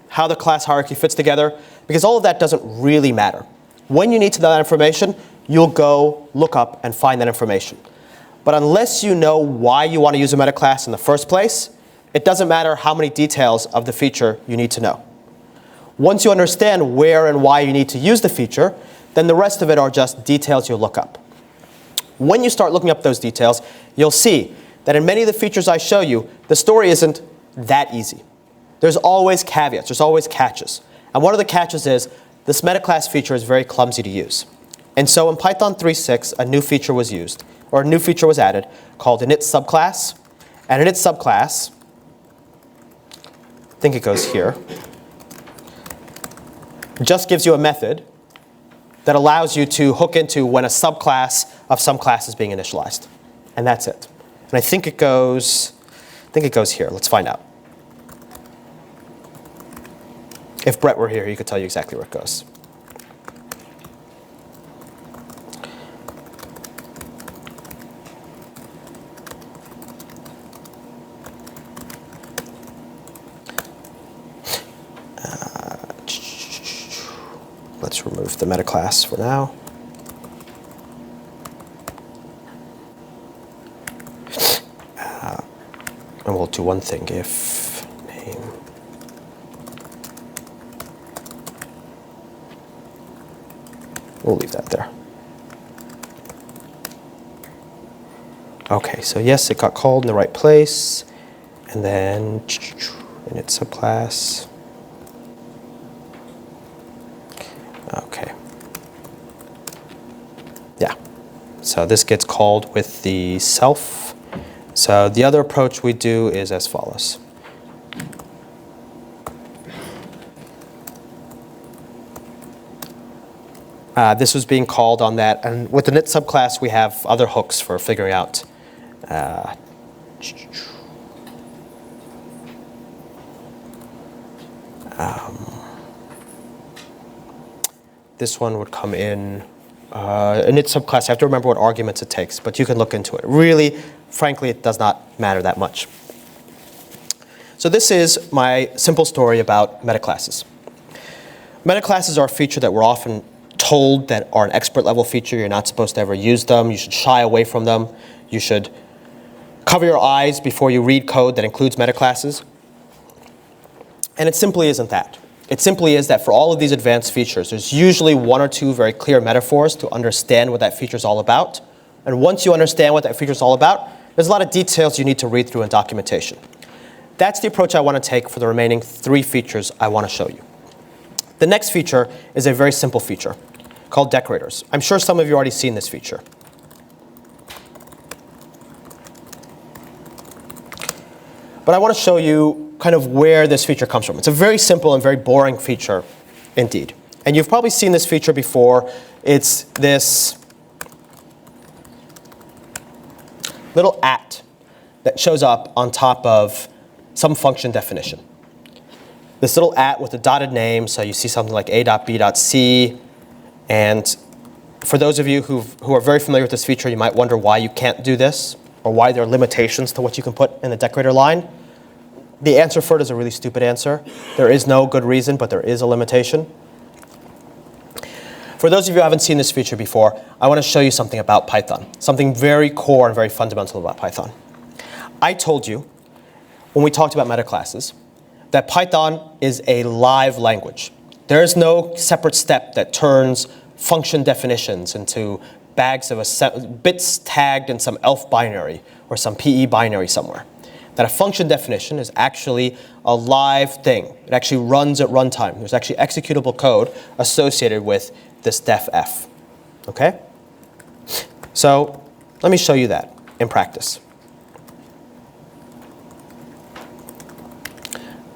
Speaker 1: how the class hierarchy fits together, because all of that doesn't really matter. When you need to know that information, you'll go look up and find that information. But unless you know why you want to use a metaclass in the first place, it doesn't matter how many details of the feature you need to know. Once you understand where and why you need to use the feature, then the rest of it are just details you'll look up. When you start looking up those details, you'll see that in many of the features I show you, the story isn't that easy. There's always caveats, there's always catches. And one of the catches is this metaclass feature is very clumsy to use. And so in Python 3.6, a new feature was used, or a new feature was added called init subclass. And init subclass, I think it goes here, just gives you a method that allows you to hook into when a subclass of some class is being initialized. And that's it. And I think it goes here. Let's find out. If Brett were here, he could tell you exactly where it goes. Let's remove the metaclass for now. And we'll do one thing, if name. We'll leave that there. OK, so yes, it got called in the right place. And then init subclass. OK. Yeah. So this gets called with the self. So the other approach we do is as follows. This was being called on that. And with the init subclass, we have other hooks for figuring out. This one would come in init subclass. You have to remember what arguments it takes, but you can look into it. Really, frankly, it does not matter that much. So this is my simple story about metaclasses. Metaclasses are a feature that we're often told that are an expert level feature. You're not supposed to ever use them. You should shy away from them. You should cover your eyes before you read code that includes metaclasses. And it simply isn't that. It simply is that for all of these advanced features, there's usually one or two very clear metaphors to understand what that feature is all about. And once you understand what that feature is all about, there's a lot of details you need to read through in documentation. That's the approach I want to take for the remaining 3 features I want to show you. The next feature is a very simple feature called decorators. I'm sure some of you have already seen this feature. But I want to show you kind of where this feature comes from. It's a very simple and very boring feature indeed. And you've probably seen this feature before. It's this little at that shows up on top of some function definition. This little at with a dotted name, so you see something like a.b.c. And for those of you who are very familiar with this feature, you might wonder why you can't do this, or why there are limitations to what you can put in the decorator line. The answer for it is a really stupid answer. There is no good reason, but there is a limitation. For those of you who haven't seen this feature before, I want to show you something about Python, something very core and very fundamental about Python. I told you, when we talked about metaclasses, that Python is a live language. There is no separate step that turns function definitions into bags of bits tagged in some ELF binary or some PE binary somewhere. That a function definition is actually a live thing. It actually runs at runtime. There's actually executable code associated with this def. Okay? So let me show you that in practice.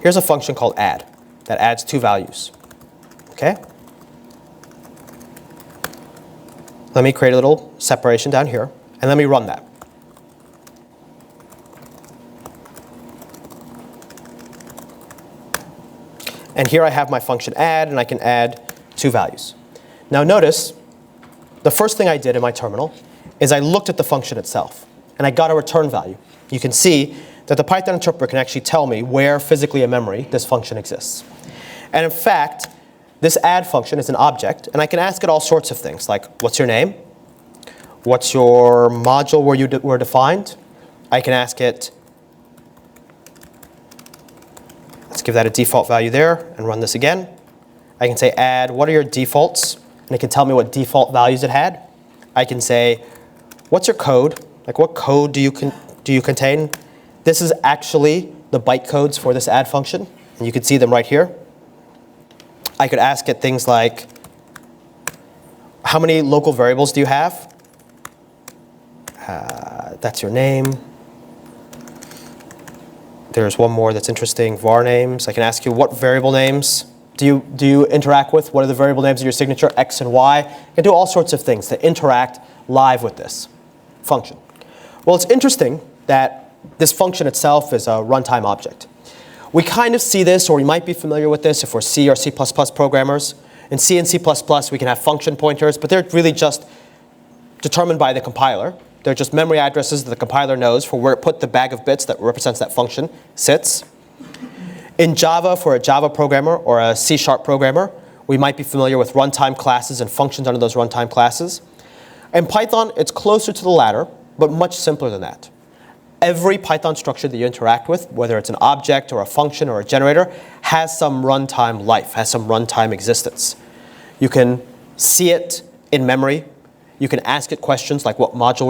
Speaker 1: Here's a function called add that adds 2 values. Okay? Let me create a little separation down here, and let me run that. And here I have my function add, and I can add 2 values. Now notice, the first thing I did in my terminal is I looked at the function itself, and I got a return value. You can see that the Python interpreter can actually tell me where physically in memory this function exists. And in fact, this add function is an object, and I can ask it all sorts of things, like what's your name? What's your module where you were defined? I can ask it, let's give that a default value there and run this again. I can say add, what are your defaults? And it can tell me what default values it had. I can say, what's your code? Like what code do you contain? This is actually the byte codes for this add function, and you can see them right here. I could ask it things like, How many local variables do you have? That's your name. There's one more that's interesting, var names. I can ask you what variable names do you interact with? What are the variable names of your signature, X and Y? You can do all sorts of things to interact live with this function. Well, it's interesting that this function itself is a runtime object. We kind of see this, or we might be familiar with this if we're C or C++ programmers. In C and C++, we can have function pointers, but they're really just determined by the compiler. They're just memory addresses that the compiler knows for where it put the bag of bits that represents that function sits. In Java, for a Java programmer or a C# programmer, we might be familiar with runtime classes and functions under those runtime classes. In Python, it's closer to the latter, but much simpler than that. Every Python structure that you interact with, whether it's an object or a function or a generator, has some runtime life, has some runtime existence. You can see it in memory. You can ask it questions like what module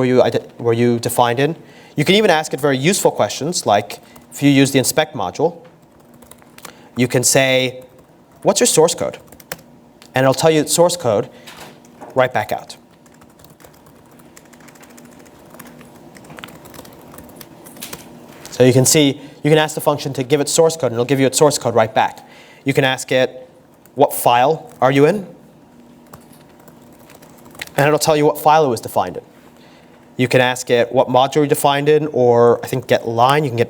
Speaker 1: were you defined in. You can even ask it very useful questions like if you use the inspect module, you can say, what's your source code? And it'll tell you the source code right back out. So you can see, you can ask the function to give it source code, and it'll give you its source code right back. You can ask it, what file are you in? And it'll tell you what file it was defined in. You can ask it what module you're defined in, or I think get line. You can you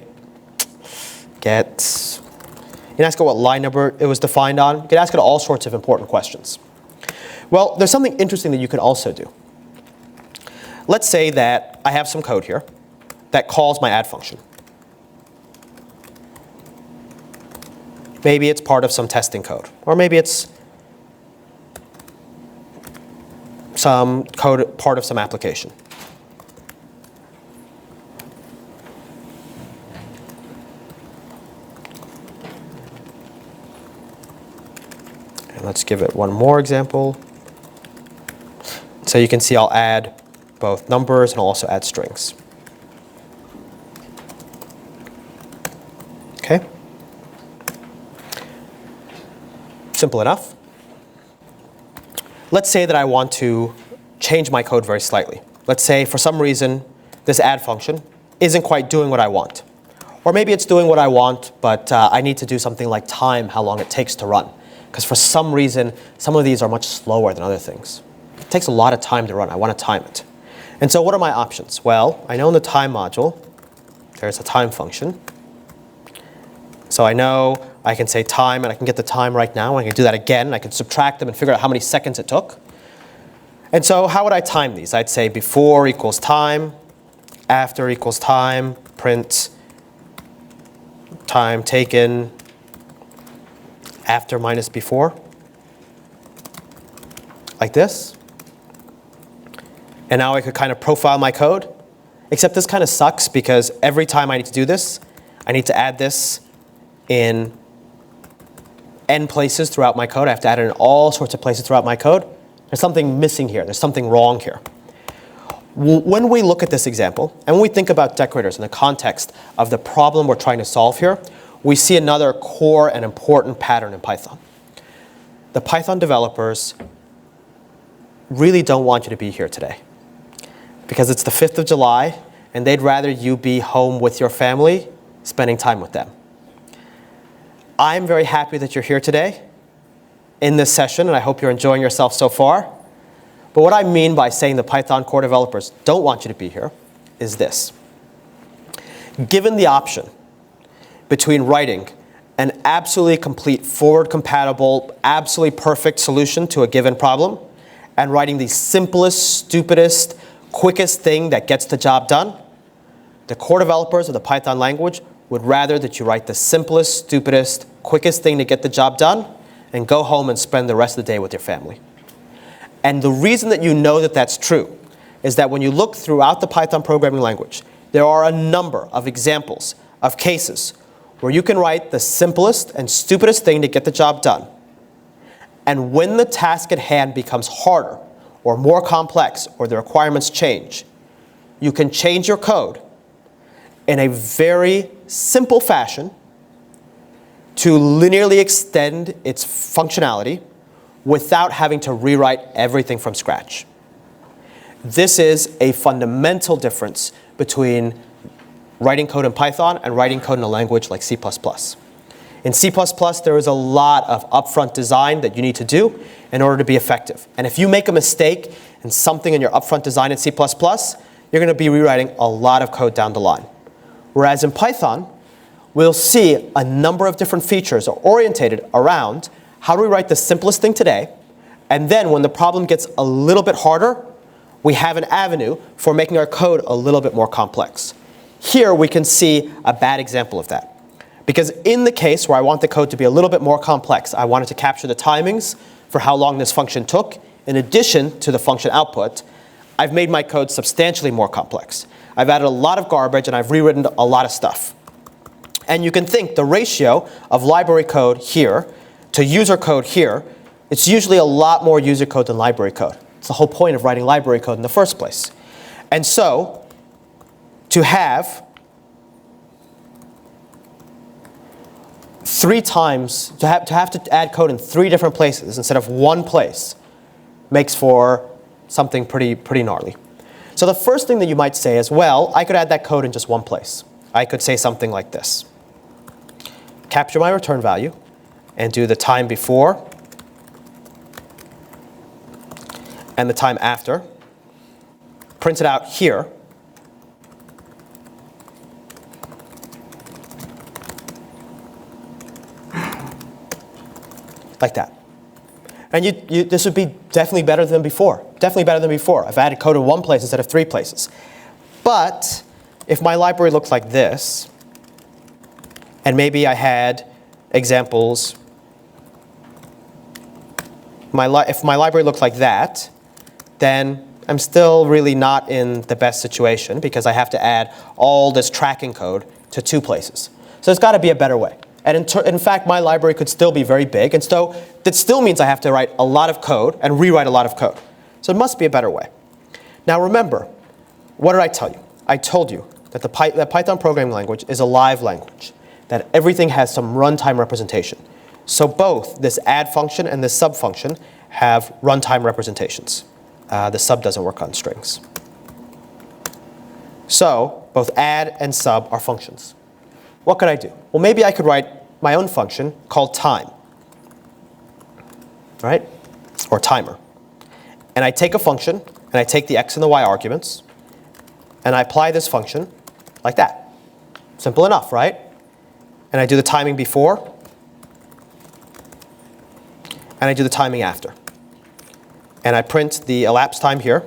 Speaker 1: can ask it what line number it was defined on. You can ask it all sorts of important questions. Well, there's something interesting that you can also do. Let's say that I have some code here that calls my add function. Maybe it's part of some testing code, or maybe it's some code part of some application. And let's give it one more example. So you can see I'll add both numbers and I'll also add strings. Okay? Simple enough. Let's say that I want to change my code very slightly. Let's say for some reason this add function isn't quite doing what I want. Or maybe it's doing what I want, but I need to do something like time how long it takes to run. Because for some reason, some of these are much slower than other things. It takes a lot of time to run. I want to time it. And so what are my options? Well, I know in the time module, there's a time function. So I know I can say time, and I can get the time right now. I can do that again. And I can subtract them and figure out how many seconds it took. And so how would I time these? I'd say before equals time, after equals time, print time taken, after minus before, like this. And now I could kind of profile my code, except this kind of sucks because every time I need to do this, I need to add this in n places throughout my code. I have to add it in all sorts of places throughout my code. There's something missing here. There's something wrong here. When we look at this example, and when we think about decorators in the context of the problem we're trying to solve here, we see another core and important pattern in Python. The Python developers really don't want you to be here today because it's the 5th of July, and they'd rather you be home with your family, spending time with them. I'm very happy that you're here today in this session, and I hope you're enjoying yourself so far. But what I mean by saying the Python core developers don't want you to be here is this. Given the option between writing an absolutely complete, forward-compatible, absolutely perfect solution to a given problem and writing the simplest, stupidest, quickest thing that gets the job done, the core developers of the Python language would rather that you write the simplest, stupidest, quickest thing to get the job done and go home and spend the rest of the day with your family. And the reason that you know that that's true is that when you look throughout the Python programming language, there are a number of examples of cases where you can write the simplest and stupidest thing to get the job done. And when the task at hand becomes harder or more complex or the requirements change, you can change your code in a very simple fashion to linearly extend its functionality without having to rewrite everything from scratch. This is a fundamental difference between writing code in Python and writing code in a language like C++. In C++, there is a lot of upfront design that you need to do in order to be effective. And if you make a mistake in something in your upfront design in C++, you're going to be rewriting a lot of code down the line. Whereas in Python, we'll see a number of different features are orientated around how do we write the simplest thing today, and then when the problem gets a little bit harder, we have an avenue for making our code a little bit more complex. Here we can see a bad example of that. Because in the case where I want the code to be a little bit more complex, I wanted to capture the timings for how long this function took, in addition to the function output, I've made my code substantially more complex. I've added a lot of garbage and I've rewritten a lot of stuff. And you can think the ratio of library code here to user code here, it's usually a lot more user code than library code. It's the whole point of writing library code in the first place. And so, to have to have to add code in 3 different places instead of 1 place makes for something pretty gnarly. So the first thing that you might say is, well, I could add that code in just 1 place. I could say something like this. Capture my return value and do the time before and the time after. Print it out here. Like that. And this would be definitely better than before. Definitely better than before. I've added code in 1 place instead of 3 places. But if my library looked like this, and maybe I had examples, if my library looked like that, then I'm still really not in the best situation because I have to add all this tracking code to 2 places. So there's got to be a better way. And in fact, my library could still be very big. And so that still means I have to write a lot of code and rewrite a lot of code. So it must be a better way. Now remember, what did I tell you? I told you that that Python programming language is a live language, that everything has some runtime representation. So both this add function and this sub function have runtime representations. The sub doesn't work on strings. So both add and sub are functions. What could I do? Well, maybe I could write my own function called time, right? Or timer. And I take a function, and I take the x and the y arguments, and I apply this function like that. Simple enough, right? And I do the timing before, and I do the timing after. And I print the elapsed time here.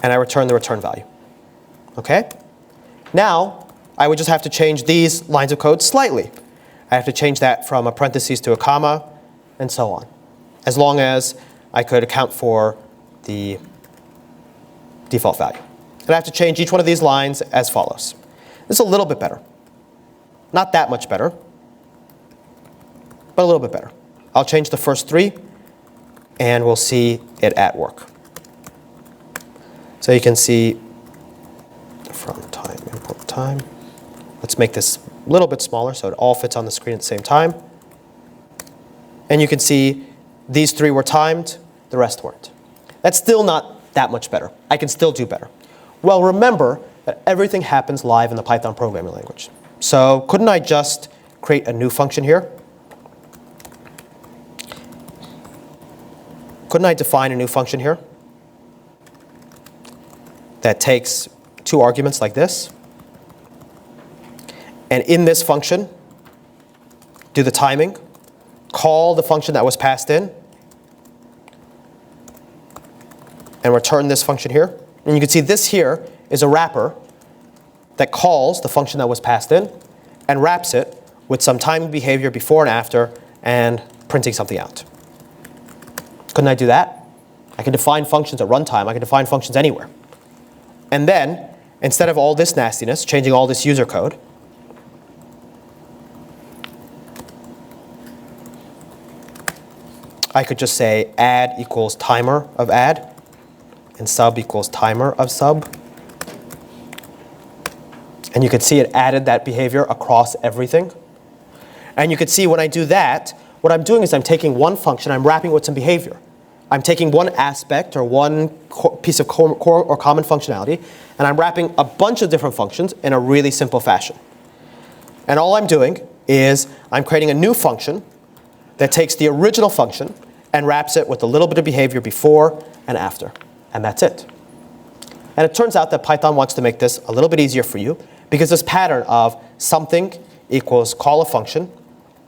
Speaker 1: And I return the return value. OK? Now, I would just have to change these lines of code slightly. I have to change that from a parentheses to a comma, and so on, as long as I could account for the default value. And I have to change each one of these lines as follows. This is a little bit better. Not that much better, but a little bit better. I'll change the first 3, and we'll see it at work. So you can see from time, import time. Let's make this a little bit smaller so it all fits on the screen at the same time. And you can see these 3 were timed, the rest weren't. That's still not that much better. I can still do better. Well, remember that everything happens live in the Python programming language. So couldn't I just create a new function here? Couldn't I define a new function here that takes 2 arguments like this? And in this function, do the timing, call the function that was passed in, and return this function here. And you can see this here is a wrapper that calls the function that was passed in and wraps it with some timing behavior before and after and printing something out. Couldn't I do that? I can define functions at runtime. I can define functions anywhere. And then, instead of all this nastiness, changing all this user code, I could just say add equals timer of add, and sub equals timer of sub. And you can see it added that behavior across everything. And you can see when I do that, what I'm doing is I'm taking one function, I'm wrapping it with some behavior. I'm taking one aspect or one piece of core or common functionality, and I'm wrapping a bunch of different functions in a really simple fashion. And all I'm doing is I'm creating a new function that takes the original function and wraps it with a little bit of behavior before and after. And that's it. And it turns out that Python wants to make this a little bit easier for you because this pattern of something equals call a function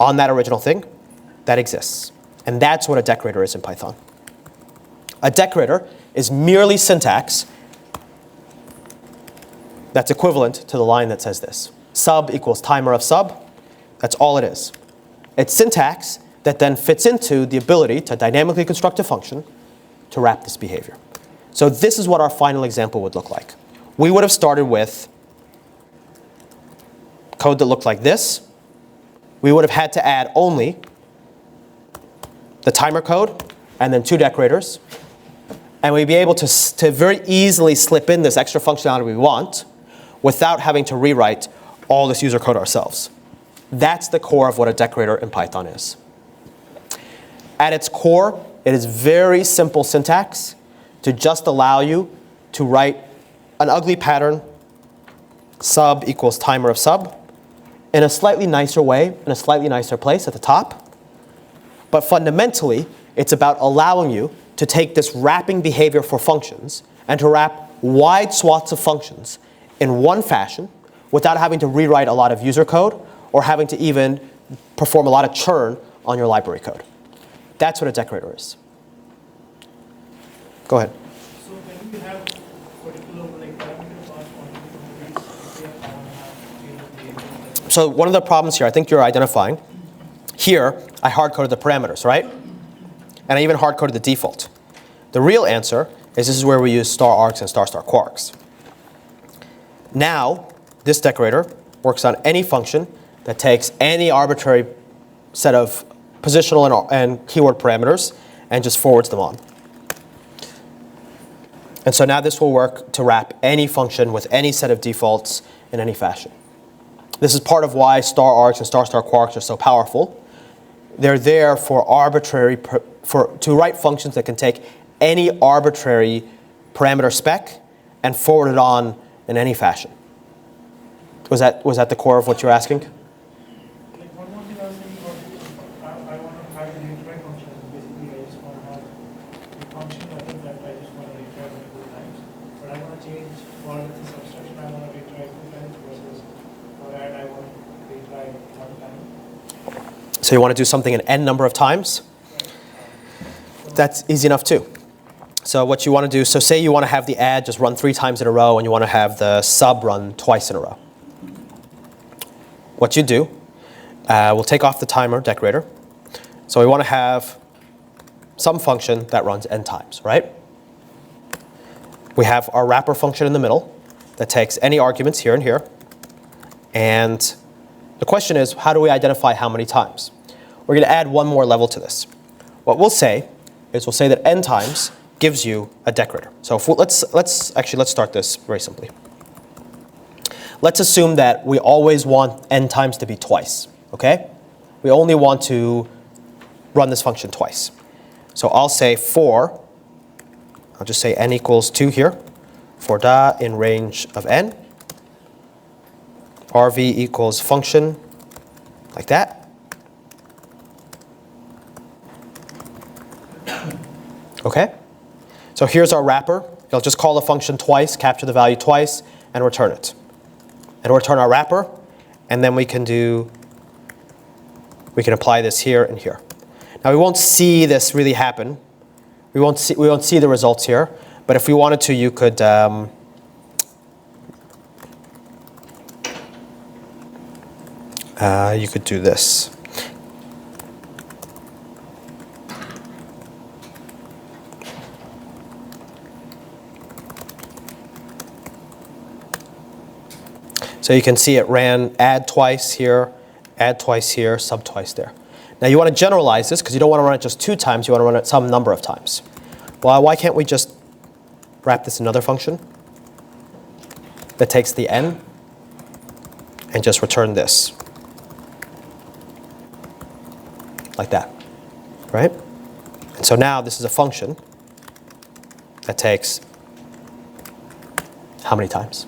Speaker 1: on that original thing, that exists. And that's what a decorator is in Python. A decorator is merely syntax that's equivalent to the line that says this. Sub equals timer of sub. That's all it is. It's syntax that then fits into the ability to dynamically construct a function to wrap this behavior. So this is what our final example would look like. We would have started with code that looked like this. We would have had to add only the timer code and then 2 decorators. And we'd be able to very easily slip in this extra functionality we want without having to rewrite all this user code ourselves. That's the core of what a decorator in Python is. At its core, it is very simple syntax to just allow you to write an ugly pattern, sub equals timer of sub, in a slightly nicer way, in a slightly nicer place at the top. But fundamentally, it's about allowing you to take this wrapping behavior for functions and to wrap wide swaths of functions in one fashion without having to rewrite a lot of user code or having to even perform a lot of churn on your library code. That's what a decorator is. Go ahead.
Speaker 3: So when you have particular parameter pass on
Speaker 1: So one of the problems here, I think you're identifying, here I hard-coded the parameters, right? And I even hard-coded the default. The real answer is this is where we use star args and star quarks. Now, this decorator works on any function that takes any arbitrary set of positional and keyword parameters and just forwards them on. And so now this will work to wrap any function with any set of defaults in any fashion. This is part of why star args and star quarks are so powerful. They're there for to write functions that can take any arbitrary parameter spec and forward it on in any fashion. Was that the core of what you're asking?
Speaker 3: Like one more thing I was thinking about, I want to have an retry function. Basically, I just want to have a function method that I just want to retry multiple times. But I want to change for this abstraction, I want to retry 2 times versus for that I want to retry 1 time.
Speaker 1: So you want to do something an n number of times? That's easy enough too. So what you want to do, so say you want to have the add just run 3 times in a row and you want to have the sub run twice in a row. What you do, we'll take off the timer decorator. So we want to have some function that runs n times, right? We have our wrapper function in the middle that takes any arguments here and here. And the question is, how do we identify how many times? We're going to add one more level to this. What we'll say is we'll say that n times gives you a decorator. So if let's start this very simply. Let's assume that we always want n times to be twice, okay? We only want to run this function twice. So I'll say I'll just say n equals 2 here, for da in range of n, rv equals function, like that. Okay? So here's our wrapper. It'll just call the function twice, capture the value twice, and return it. And return our wrapper, and then we can apply this here and here. Now we won't see this really happen. We won't see the results here, but if we wanted to, you could do this. So you can see it ran add twice here, sub twice there. Now you want to generalize this because you don't want to run it just 2 times, you want to run it some number of times. Well, why can't we just wrap this in another function that takes the n and just return this. Like that, right? And so now this is a function that takes how many times?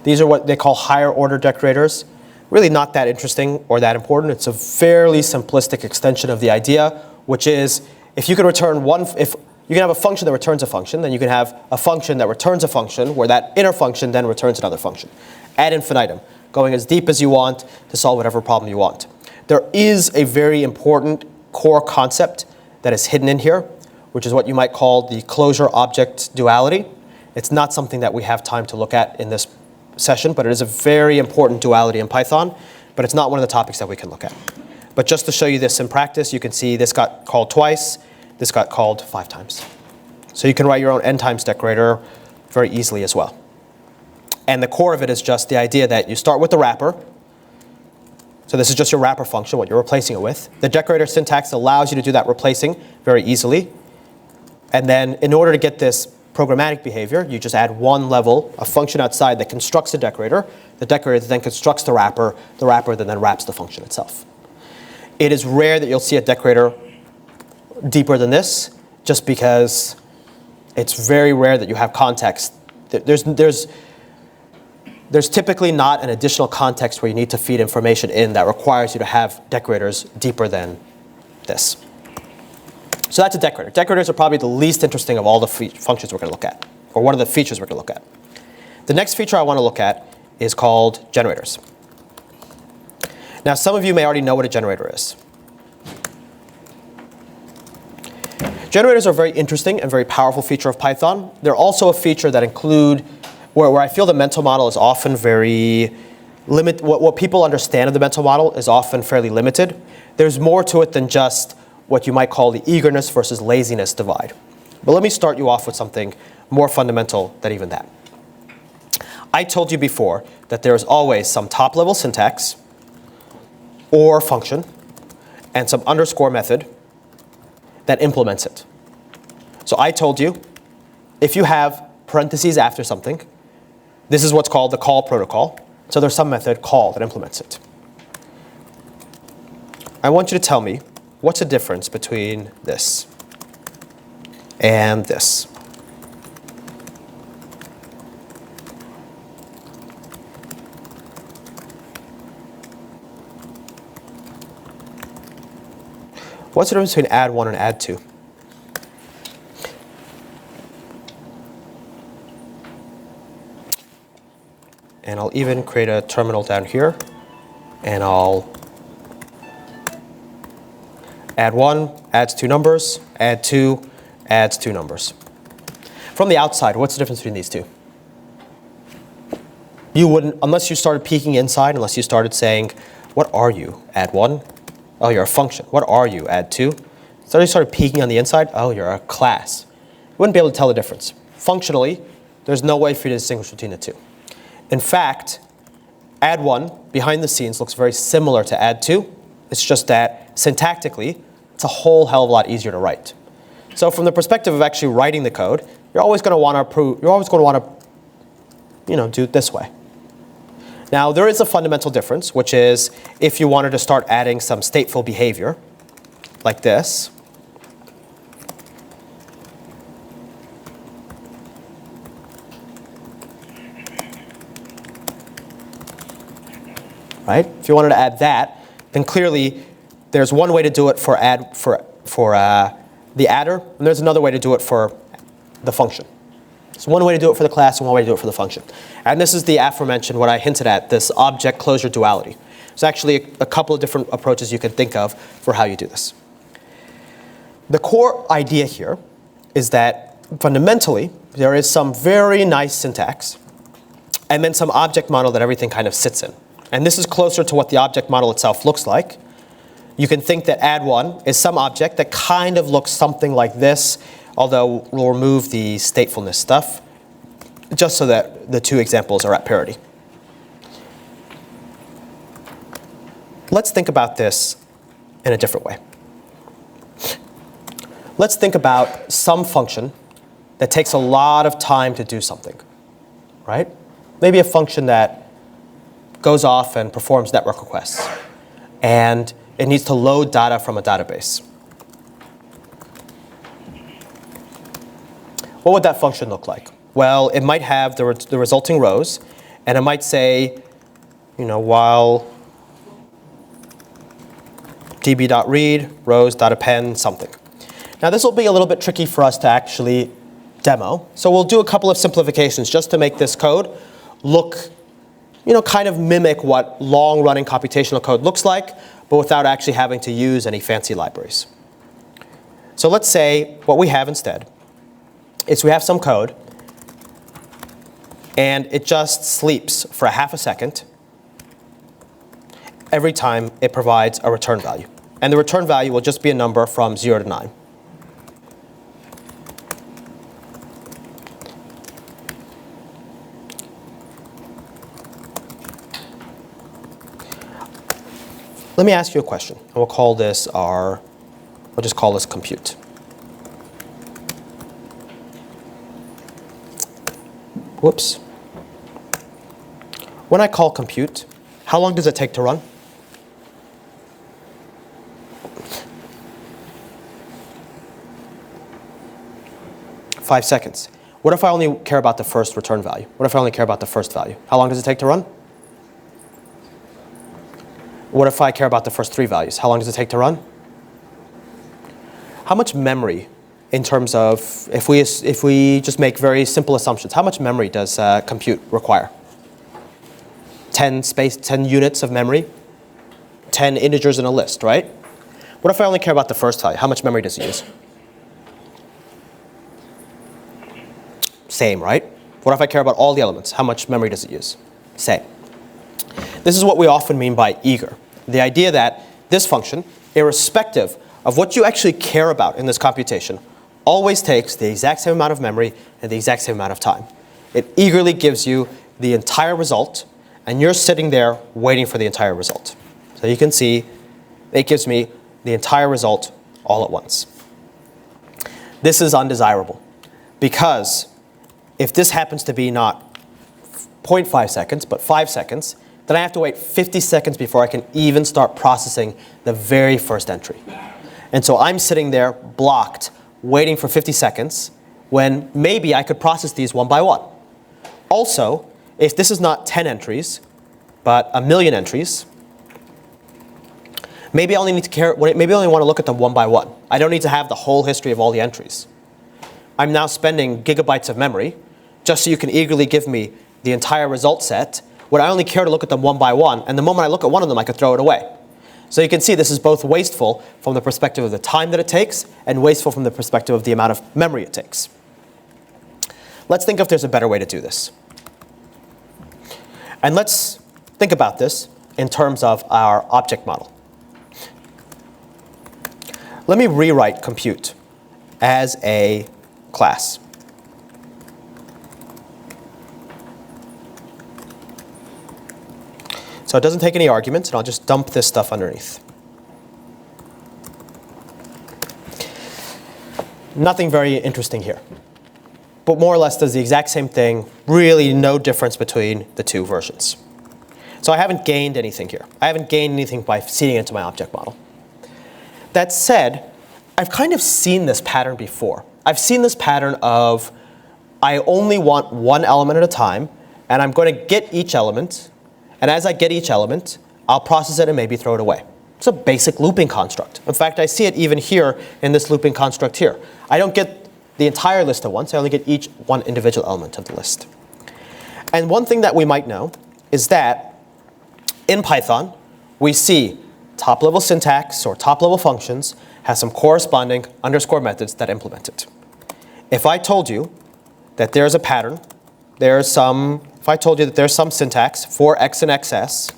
Speaker 1: These are what they call higher order decorators. Really not that interesting or that important. It's a fairly simplistic extension of the idea, which is if you can return if you can have a function that returns a function, then you can have a function that returns a function where that inner function then returns another function. Ad infinitum, going as deep as you want to solve whatever problem you want. There is a very important core concept that is hidden in here, which is what you might call the closure-object duality. It's not something that we have time to look at in this session, but it is a very important duality in Python, but it's not one of the topics that we can look at. But just to show you this in practice, you can see this got called twice, this got called 5 times. So you can write your own ntimes decorator very easily as well. And the core of it is just the idea that you start with the wrapper. So this is just your wrapper function, what you're replacing it with. The decorator syntax allows you to do that replacing very easily. And then in order to get this programmatic behavior, you just add one level, a function outside that constructs a decorator. The decorator then constructs the wrapper then wraps the function itself. It is rare that you'll see a decorator deeper than this, just because it's very rare that you have context. There's typically not an additional context where you need to feed information in that requires you to have decorators deeper than this. So that's a decorator. Decorators are probably the least interesting of all the functions we're going to look at, or one of the features we're going to look at. The next feature I want to look at is called generators. Now, some of you may already know what a generator is. Generators are a very interesting and very powerful feature of Python. They're also a feature that include where I feel the mental model is often very limited. What people understand of the mental model is often fairly limited. There's more to it than just what you might call the eagerness versus laziness divide. But let me start you off with something more fundamental than even that. I told you before that there is always some top-level syntax or function and some underscore method that implements it. So I told you if you have parentheses after something, this is what's called the call protocol. So there's some method call that implements it. I want you to tell me what's the difference between this and this. What's the difference between add 1 and add 2? And I'll even create a terminal down here, and I'll add 1 adds 2 numbers, add 2 adds 2 numbers. From the outside, what's the difference between these two? You wouldn't, unless you started peeking inside, unless you started saying, what are you? Add 1. Oh, you're a function. What are you? Add 2. So you started peeking on the inside. Oh, you're a class. You wouldn't be able to tell the difference. Functionally, there's no way for you to distinguish between the two. In fact, add 1 behind the scenes looks very similar to add 2. It's just that syntactically, it's a whole hell of a lot easier to write. So from the perspective of actually writing the code, you're always going to want to do it this way. Now, there is a fundamental difference, which is if you wanted to start adding some stateful behavior, like this, right? If you wanted to add that, then clearly there's one way to do it for the adder, and there's another way to do it for the function. So one way to do it for the class and one way to do it for the function. And this is the aforementioned, what I hinted at, this object closure duality. There's actually a couple of different approaches you can think of for how you do this. The core idea here is that fundamentally there is some very nice syntax and then some object model that everything kind of sits in. And this is closer to what the object model itself looks like. You can think that add 1 is some object that kind of looks something like this, although we'll remove the statefulness stuff, just so that the two examples are at parity. Let's think about this in a different way. Let's think about some function that takes a lot of time to do something, right? Maybe a function that goes off and performs network requests. And it needs to load data from a database. What would that function look like? Well, it might have the resulting rows, and it might say, while db.read rows.append something. Now, this will be a little bit tricky for us to actually demo. So we'll do a couple of simplifications just to make this code look, kind of mimic what long-running computational code looks like, but without actually having to use any fancy libraries. So let's say what we have instead is we have some code, and it just sleeps for a half a second every time it provides a return value. And the return value will just be a number from 0 to 9. Let me ask you a question. And we'll just call this compute. Whoops. When I call compute, how long does it take to run? Five seconds. What if I only care about the first return value? What if I only care about the first value? How long does it take to run? What if I care about the first 3 values? How long does it take to run? How much memory, in terms of, if we just make very simple assumptions, how much memory does compute require? 10 units of memory? 10 integers in a list, right? What if I only care about the first value? How much memory does it use? Same, right? What if I care about all the elements? How much memory does it use? Same. This is what we often mean by eager. The idea that this function, irrespective of what you actually care about in this computation, always takes the exact same amount of memory and the exact same amount of time. It eagerly gives you the entire result, and you're sitting there waiting for the entire result. So you can see it gives me the entire result all at once. This is undesirable, because if this happens to be not 0.5 seconds, but 5 seconds, then I have to wait 50 seconds before I can even start processing the very first entry. And so I'm sitting there blocked, waiting for 50 seconds, when maybe I could process these one by one. Also, if this is not 10 entries, but 1,000,000 entries, maybe I only want to look at them one by one. I don't need to have the whole history of all the entries. I'm now spending gigabytes of memory just so you can eagerly give me the entire result set, when I only care to look at them one by one, and the moment I look at one of them, I could throw it away. So you can see this is both wasteful from the perspective of the time that it takes, and wasteful from the perspective of the amount of memory it takes. Let's think if there's a better way to do this. And let's think about this in terms of our object model. Let me rewrite compute as a class. So it doesn't take any arguments, and I'll just dump this stuff underneath. Nothing very interesting here, but more or less does the exact same thing, really no difference between the two versions. So I haven't gained anything here. I haven't gained anything by feeding it into my object model. That said, I've kind of seen this pattern before. I've seen this pattern of I only want one element at a time, and I'm going to get each element. And as I get each element, I'll process it and maybe throw it away. It's a basic looping construct. In fact, I see it even here in this looping construct here. I don't get the entire list at once. I only get each one individual element of the list. And one thing that we might know is that in Python, we see top-level syntax or top-level functions has some corresponding underscore methods that implement it. If I told you that there's a pattern, if I told you that there's some syntax for x and xs,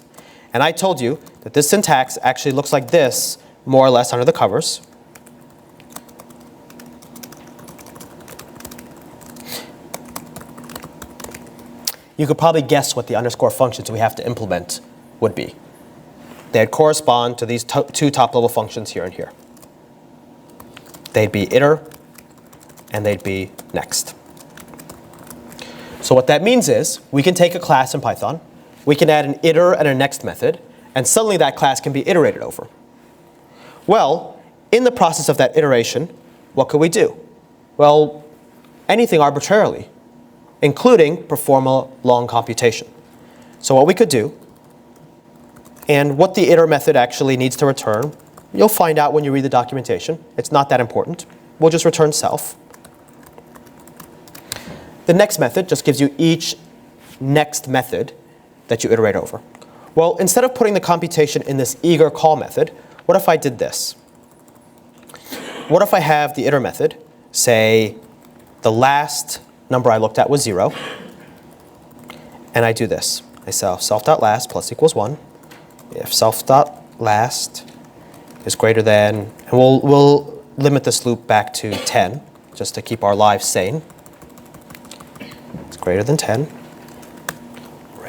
Speaker 1: and I told you that this syntax actually looks like this, more or less under the covers, you could probably guess what the underscore functions we have to implement would be. They'd correspond to these two top-level functions here and here. They'd be iter, and they'd be next. So what that means is we can take a class in Python, we can add an iter and a next method, and suddenly that class can be iterated over. Well, in the process of that iteration, what could we do? Well, anything arbitrarily, including perform a long computation. So what we could do, and what the iter method actually needs to return, you'll find out when you read the documentation. It's not that important. We'll just return self. The next method just gives you each next method that you iterate over. Well, instead of putting the computation in this eager call method, what if I did this? What if I have the iter method say the last number I looked at was 0, and I do this. I say self.last plus equals 1. If self.last is greater than, and we'll limit this loop back to 10, just to keep our lives sane. It's greater than 10.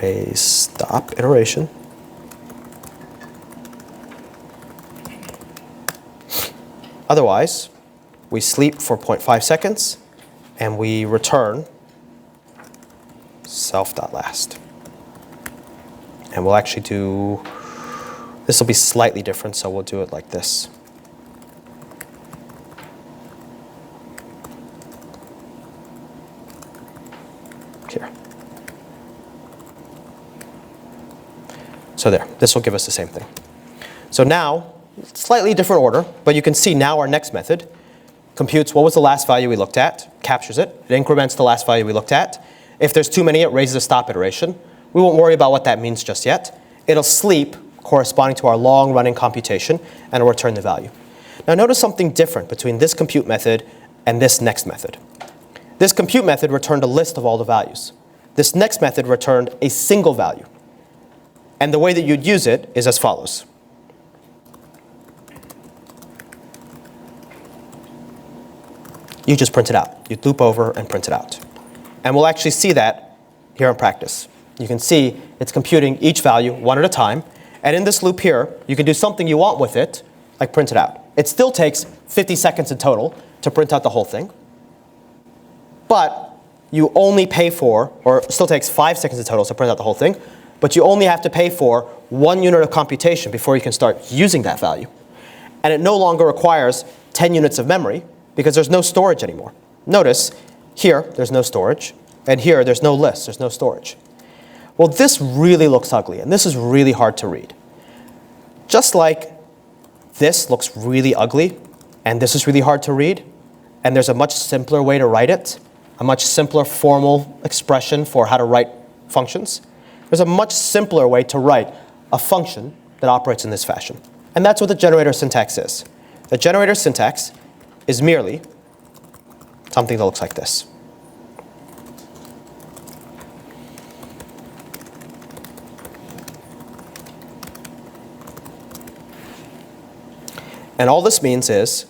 Speaker 1: Raise stop iteration. Otherwise, we sleep for 0.5 seconds, and we return self.last. And we'll actually do, this will be slightly different, so we'll do it like this. Here. So there, this will give us the same thing. So now, slightly different order, but you can see now our next method computes what was the last value we looked at, captures it, it increments the last value we looked at. If there's too many, it raises a stop iteration. We won't worry about what that means just yet. It'll sleep corresponding to our long-running computation, and it'll return the value. Now notice something different between this compute method and this next method. This compute method returned a list of all the values. This next method returned a single value. And the way that you'd use it is as follows. You just print it out. You'd loop over and print it out. And we'll actually see that here in practice. You can see it's computing each value one at a time. And in this loop here, you can do something you want with it, like print it out. It still takes 50 seconds in total to print out the whole thing. But you only pay for, or it still takes 5 seconds in total to print out the whole thing, but you only have to pay for 1 unit of computation before you can start using that value. And it no longer requires 10 units of memory, because there's no storage anymore. Notice, here, there's no storage, and here, there's no list, there's no storage. Well, this really looks ugly, and this is really hard to read. Just like this looks really ugly, and this is really hard to read, and there's a much simpler way to write it, a much simpler formal expression for how to write functions. There's a much simpler way to write a function that operates in this fashion. And that's what the generator syntax is. The generator syntax is merely something that looks like this. And all this means is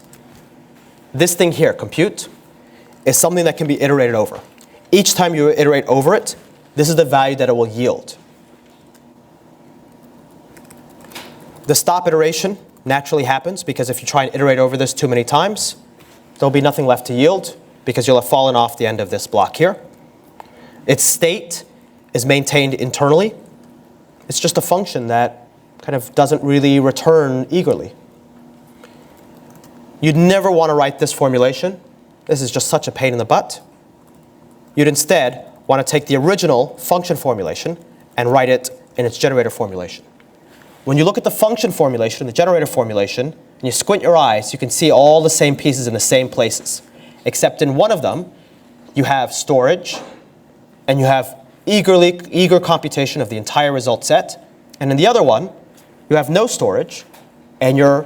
Speaker 1: this thing here, compute, is something that can be iterated over. Each time you iterate over it, this is the value that it will yield. The stop iteration naturally happens because if you try and iterate over this too many times, there'll be nothing left to yield because you'll have fallen off the end of this block here. Its state is maintained internally. It's just a function that kind of doesn't really return eagerly. You'd never want to write this formulation. This is just such a pain in the butt. You'd instead want to take the original function formulation and write it in its generator formulation. When you look at the function formulation, the generator formulation, and you squint your eyes, you can see all the same pieces in the same places. Except in one of them, you have storage, and you have eager computation of the entire result set. And in the other one, you have no storage, and you're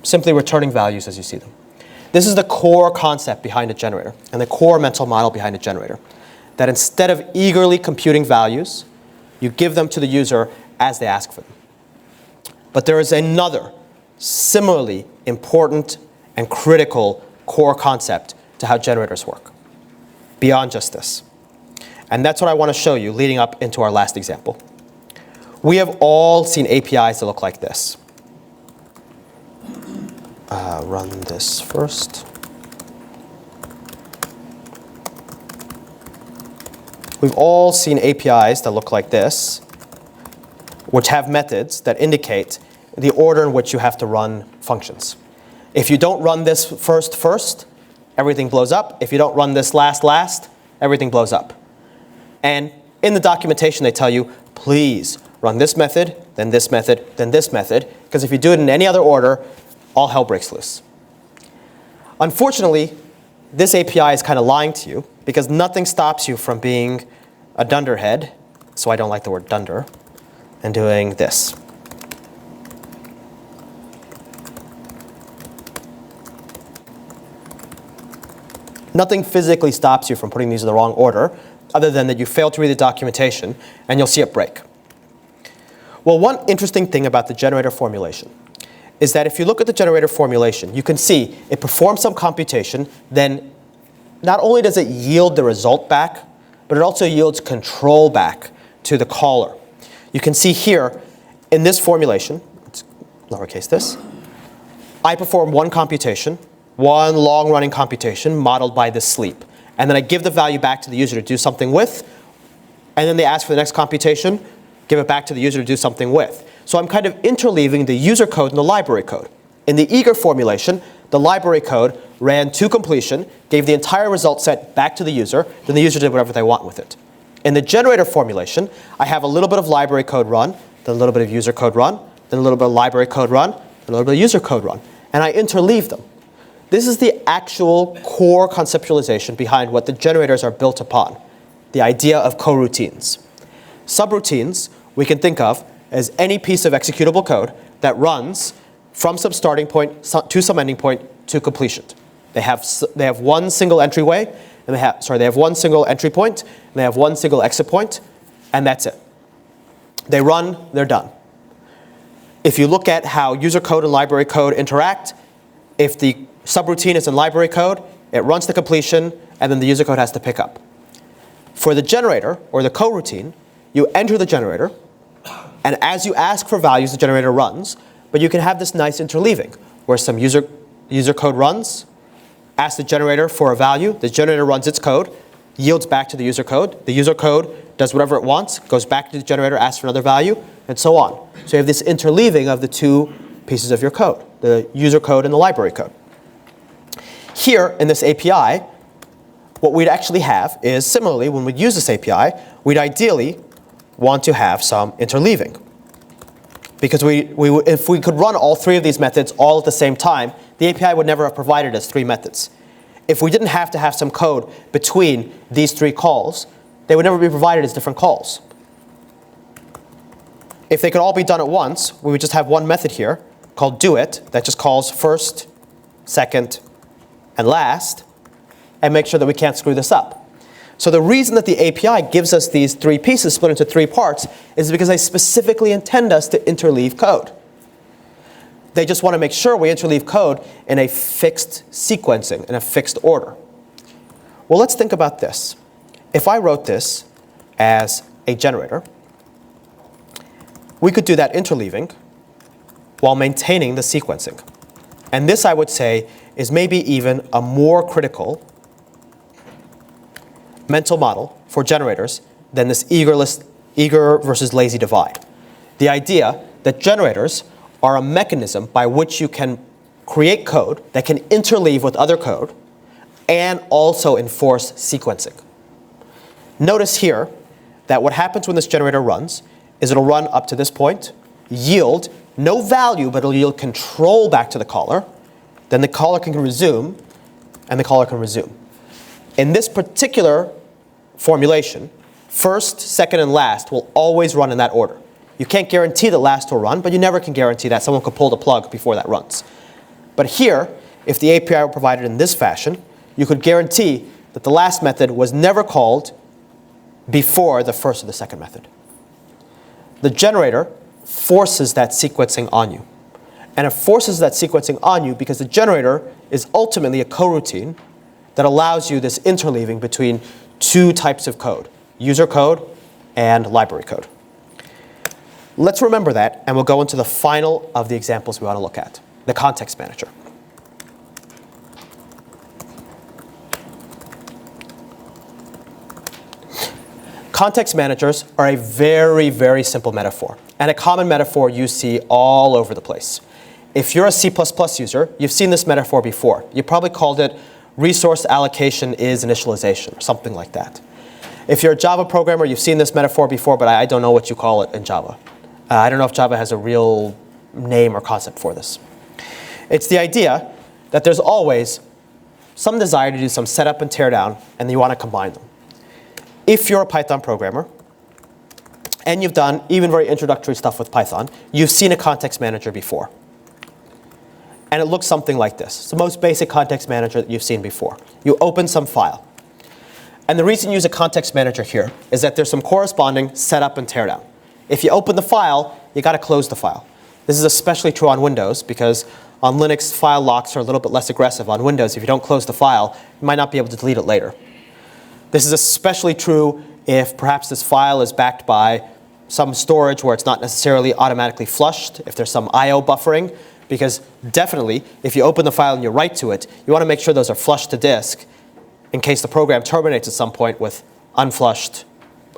Speaker 1: simply returning values as you see them. This is the core concept behind a generator, and the core mental model behind a generator. That instead of eagerly computing values, you give them to the user as they ask for them. But there is another similarly important and critical core concept to how generators work, beyond just this. And that's what I want to show you leading up into our last example. We have all seen APIs that look like this. Run this first. We've all seen APIs that look like this, which have methods that indicate the order in which you have to run functions. If you don't run this first, everything blows up. If you don't run this last, everything blows up. And in the documentation, they tell you, please run this method, then this method, then this method, because if you do it in any other order, all hell breaks loose. Unfortunately, this API is kind of lying to you, because nothing stops you from being a dunderhead, so I don't like the word dunder, and doing this. Nothing physically stops you from putting these in the wrong order, other than that you fail to read the documentation, and you'll see it break. Well, one interesting thing about the generator formulation is that if you look at the generator formulation, you can see it performs some computation, then not only does it yield the result back, but it also yields control back to the caller. You can see here in this formulation, let's lowercase this, I perform one computation, one long-running computation modeled by this sleep. And then I give the value back to the user to do something with, and then they ask for the next computation, give it back to the user to do something with. So I'm kind of interleaving the user code and the library code. In the eager formulation, the library code ran to completion, gave the entire result set back to the user, then the user did whatever they want with it. In the generator formulation, I have a little bit of library code run, then a little bit of user code run, then a little bit of library code run, then a little bit of user code run, and I interleave them. This is the actual core conceptualization behind what the generators are built upon, the idea of coroutines. Subroutines we can think of as any piece of executable code that runs from some starting point to some ending point to completion. They have one single entryway, and they have one single entry point, and they have one single exit point, and that's it. They run, they're done. If you look at how user code and library code interact, if the subroutine is in library code, it runs to completion, and then the user code has to pick up. For the generator, or the coroutine, you enter the generator, and as you ask for values, the generator runs, but you can have this nice interleaving, where some user code runs, asks the generator for a value, the generator runs its code, yields back to the user code does whatever it wants, goes back to the generator, asks for another value, and so on. So you have this interleaving of the two pieces of your code, the user code and the library code. Here in this API, what we'd actually have is, similarly, when we use this API, we'd ideally want to have some interleaving. Because if we could run all three of these methods all at the same time, the API would never have provided us three methods. If we didn't have to have some code between these three calls, they would never be provided as different calls. If they could all be done at once, we would just have one method here called doIt that just calls first, second, and last, and make sure that we can't screw this up. So the reason that the API gives us these three pieces split into three parts is because they specifically intend us to interleave code. They just want to make sure we interleave code in a fixed sequencing, in a fixed order. Well, let's think about this. If I wrote this as a generator, we could do that interleaving while maintaining the sequencing. And this, I would say, is maybe even a more critical mental model for generators than this eager versus lazy divide. The idea that generators are a mechanism by which you can create code that can interleave with other code and also enforce sequencing. Notice here that what happens when this generator runs is it'll run up to this point, yield no value, but it'll yield control back to the caller. Then the caller can resume, and the caller can resume. In this particular formulation, first, second, and last will always run in that order. You can't guarantee that last will run, but you never can guarantee that someone could pull the plug before that runs. But here, if the API were provided in this fashion, you could guarantee that the last method was never called before the first or the second method. The generator forces that sequencing on you. And it forces that sequencing on you because the generator is ultimately a coroutine that allows you this interleaving between two types of code, user code and library code. Let's remember that, and we'll go into the final of the examples we want to look at, the context manager. Context managers are a very, very simple metaphor, and a common metaphor you see all over the place. If you're a C++ user, you've seen this metaphor before. You probably called it resource allocation is initialization, or something like that. If you're a Java programmer, you've seen this metaphor before, but I don't know what you call it in Java. I don't know if Java has a real name or concept for this. It's the idea that there's always some desire to do some setup and teardown, and you want to combine them. If you're a Python programmer, and you've done even very introductory stuff with Python, you've seen a context manager before. And it looks something like this. It's the most basic context manager that you've seen before. You open some file. And the reason you use a context manager here is that there's some corresponding setup and teardown. If you open the file, you got to close the file. This is especially true on Windows, because on Linux, file locks are a little bit less aggressive. On Windows, if you don't close the file, you might not be able to delete it later. This is especially true if perhaps this file is backed by some storage where it's not necessarily automatically flushed, if there's some I/O buffering. Because definitely, if you open the file and you write to it, you want to make sure those are flushed to disk in case the program terminates at some point with unflushed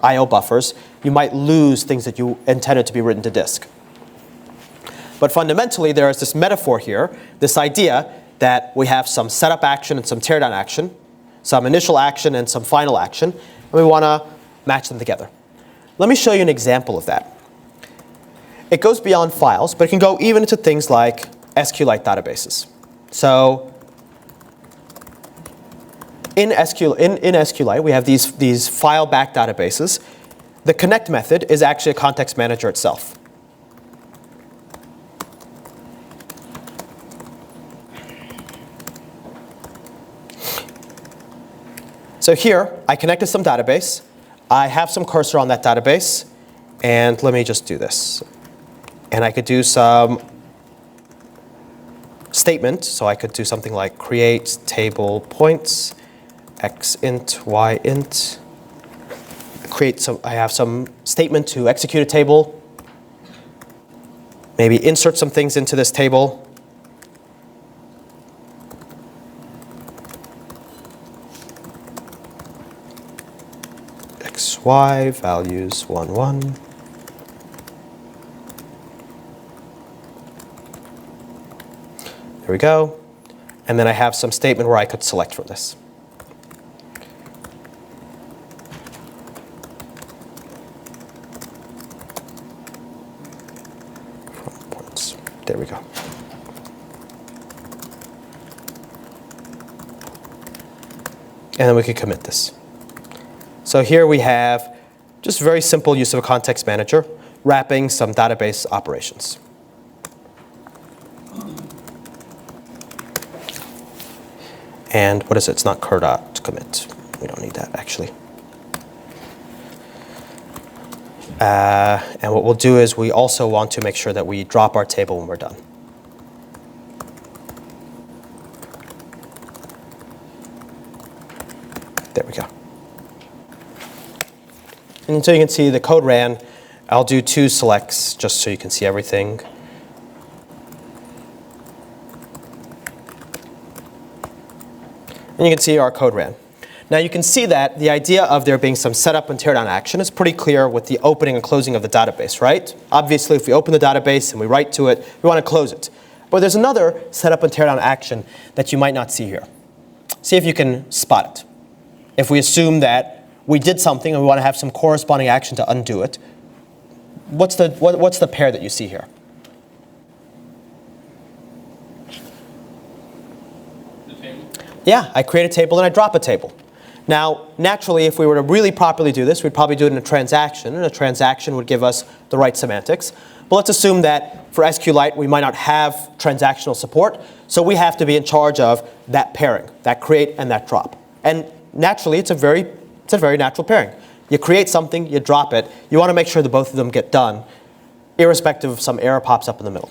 Speaker 1: I/O buffers. You might lose things that you intended to be written to disk. But fundamentally, there is this metaphor here, this idea that we have some setup action and some teardown action, some initial action and some final action, and we want to match them together. Let me show you an example of that. It goes beyond files, but it can go even into things like SQLite databases. So in SQLite, we have these file-backed databases. The connect method is actually a context manager itself. So here, I connected some database. I have some cursor on that database. And let me just do this. And I could do some statement. So I could do something like create table points, x int, y int. I have some statement to execute a table. Maybe insert some things into this table. X, y, values 1, 1. There we go. And then I have some statement where I could select from this. There we go. And then we could commit this. So here we have just very simple use of a context manager, wrapping some database operations. And what is it? It's not cur.commit. We don't need that, actually. And what we'll do is we also want to make sure that we drop our table when we're done. There we go. And so you can see the code ran. I'll do 2 selects just so you can see everything. And you can see our code ran. Now you can see that the idea of there being some setup and teardown action is pretty clear with the opening and closing of the database, right? Obviously, if we open the database and we write to it, we want to close it. But there's another setup and teardown action that you might not see here. See if you can spot it. If we assume that we did something and we want to have some corresponding action to undo it, what's the pair that you see here?
Speaker 2: The table?
Speaker 1: Yeah, I create a table and I drop a table. Now, naturally, if we were to really properly do this, we'd probably do it in a transaction, and a transaction would give us the right semantics. But let's assume that for SQLite, we might not have transactional support, so we have to be in charge of that pairing, that create and that drop. And naturally, it's a very natural pairing. You create something, you drop it. You want to make sure that both of them get done, irrespective of some error pops up in the middle.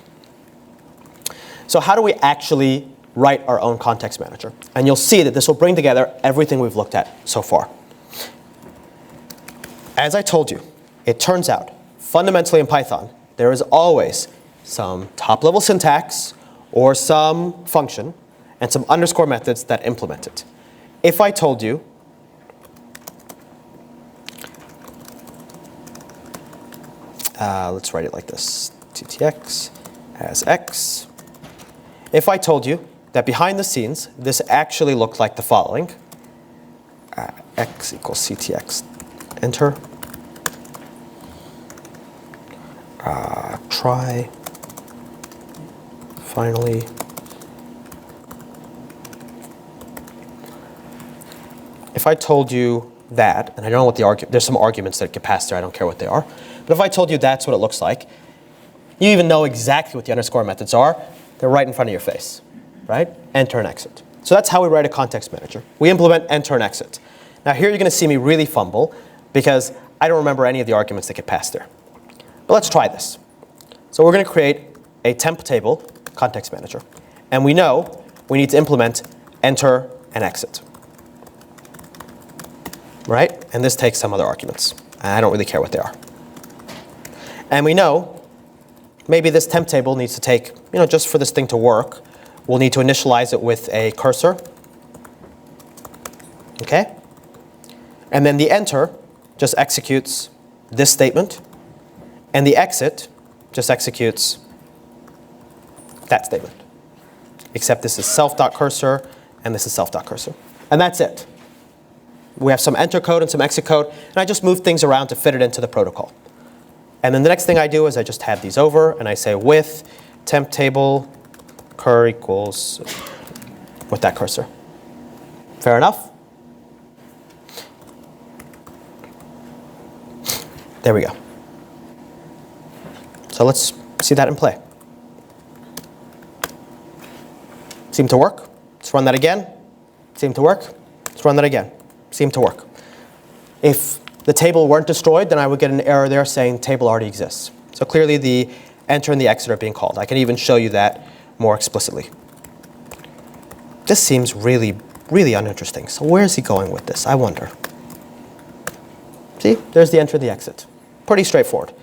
Speaker 1: So how do we actually write our own context manager? And you'll see that this will bring together everything we've looked at so far. As I told you, it turns out, fundamentally in Python, there is always some top-level syntax or some function and some underscore methods that implement it. If I told you let's write it like this. ttx as x. If I told you that behind the scenes, this actually looked like the following. X equals ctx, enter. Try, finally. If I told you that, and I don't know what the there's some arguments that get passed there, I don't care what they are. But if I told you that's what it looks like, you even know exactly what the underscore methods are. They're right in front of your face, right? Enter and exit. So that's how we write a context manager. We implement enter and exit. Now here you're going to see me really fumble because I don't remember any of the arguments that get passed there. But let's try this. So we're going to create a temp table context manager. And we know we need to implement enter and exit. Right? And this takes some other arguments. I don't really care what they are. And we know maybe this temp table needs to take, just for this thing to work, we'll need to initialize it with a cursor. Okay? And then the enter just executes this statement. And the exit just executes that statement. Except this is self.cursor and this is self.cursor. And that's it. We have some enter code and some exit code, and I just move things around to fit it into the protocol. And then the next thing I do is I just have these over, and I say with temp table cur equals with that cursor. Fair enough? There we go. So let's see that in play. Seem to work. Let's run that again. Seem to work. Let's run that again. Seem to work. If the table weren't destroyed, then I would get an error there saying table already exists. So clearly the enter and the exit are being called. I can even show you that more explicitly. This seems really, really uninteresting. So where is he going with this? I wonder. See, there's the enter and the exit. Pretty straightforward.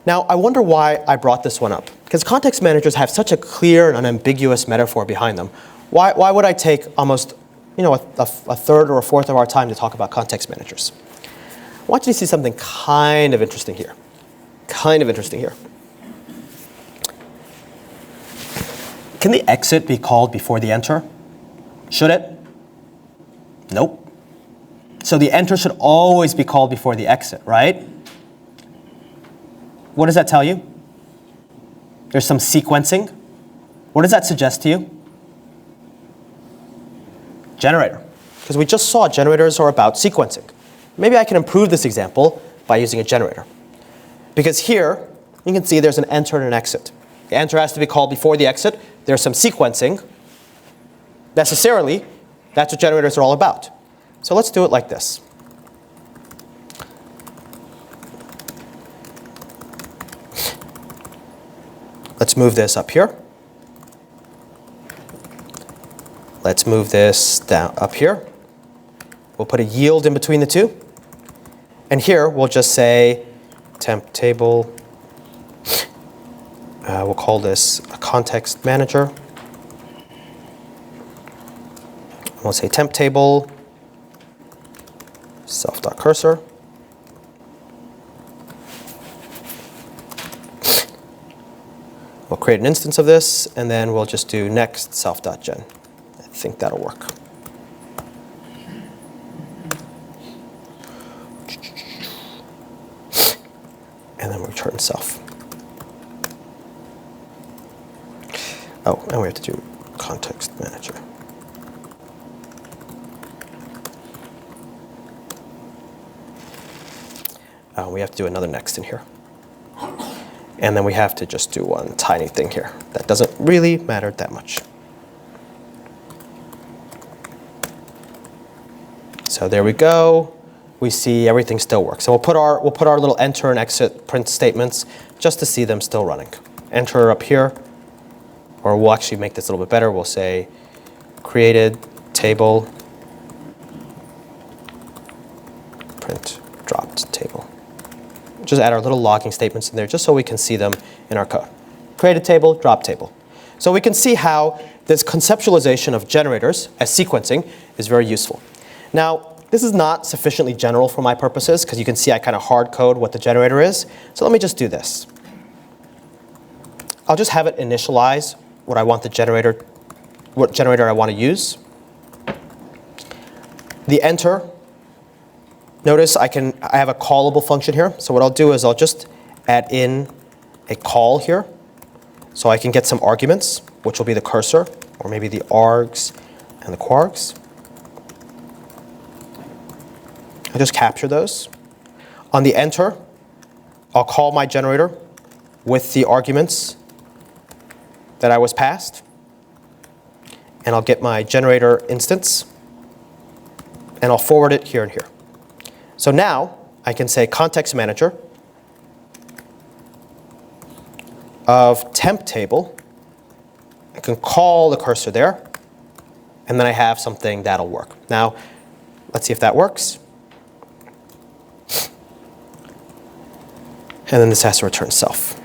Speaker 1: Now, I wonder why I brought this one up. Because context managers have such a clear and unambiguous metaphor behind them. Why would I take almost a third or a fourth of our time to talk about context managers? I want you to see something kind of interesting here. Kind of interesting here. Can the exit be called before the enter? Should it? Nope. So the enter should always be called before the exit, right? What does that tell you? There's some sequencing. What does that suggest to you? Generator. Because we just saw generators are about sequencing. Maybe I can improve this example by using a generator. Because here, you can see there's an enter and an exit. The enter has to be called before the exit. There's some sequencing. Necessarily, that's what generators are all about. So let's do it like this. Let's move this up here. Let's move this down up here. We'll put a yield in between the two. And here we'll just say temp table. We'll call this a context manager. We'll say temp table self.cursor. We'll create an instance of this, and then we'll just do next self.gen. I think that'll work. And then we'll return self. Oh, and we have to do context manager. We have to do another next in here. And then we have to just do one tiny thing here. That doesn't really matter that much. So there we go. We see everything still works. So we'll put our little enter and exit print statements just to see them still running. Enter up here, or we'll actually make this a little bit better. We'll say created table print dropped table. Just add our little logging statements in there just so we can see them in our code. Created table, drop table. So we can see how this conceptualization of generators as sequencing is very useful. Now, This is not sufficiently general for my purposes because you can see I kind of hard code what the generator is. So let me just do this. I'll just have it initialize what I want the generator, what generator I want to use. The enter, notice I have a callable function here. So what I'll do is I'll just add in a call here so I can get some arguments, which will be the cursor, or maybe the args and the quargs. I'll just capture those. On the enter, I'll call my generator with the arguments that I was passed. And I'll get my generator instance. And I'll forward it here and here. So now I can say context manager of temp table. I can call the cursor there. And then I have something that'll work. Now, let's see if that works. And then this has to return self.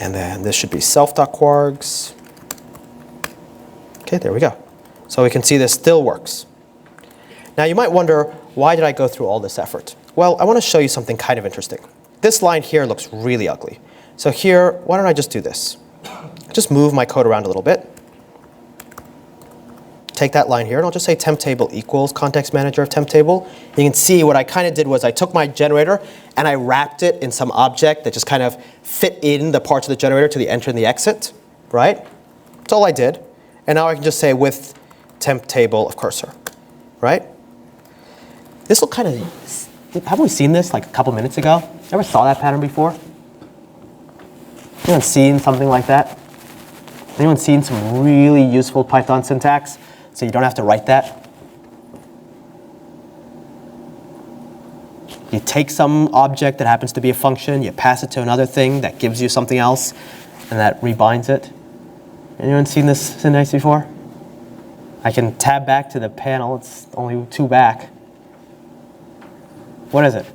Speaker 1: And then this should be self.quargs. OK, there we go. So we can see this still works. Now you might wonder, why did I go through all this effort? Well, I want to show you something kind of interesting. This line here looks really ugly. So here, why don't I just do this? Just move my code around a little bit. Take that line here, and I'll just say temp table equals context manager of temp table. You can see what I kind of did was I took my generator and I wrapped it in some object that just kind of fit in the parts of the generator to the enter and the exit, right? That's all I did. And now I can just say with temp table of cursor, right? This will kind of, haven't we seen this like a couple minutes ago? Ever saw that pattern before? Anyone seen something like that? Anyone seen some really useful Python syntax so you don't have to write that? You take some object that happens to be a function, you pass it to another thing that gives you something else, and that rebinds it. Anyone seen this syntax before? I can tab back to the panel. It's only 2 back. What is it?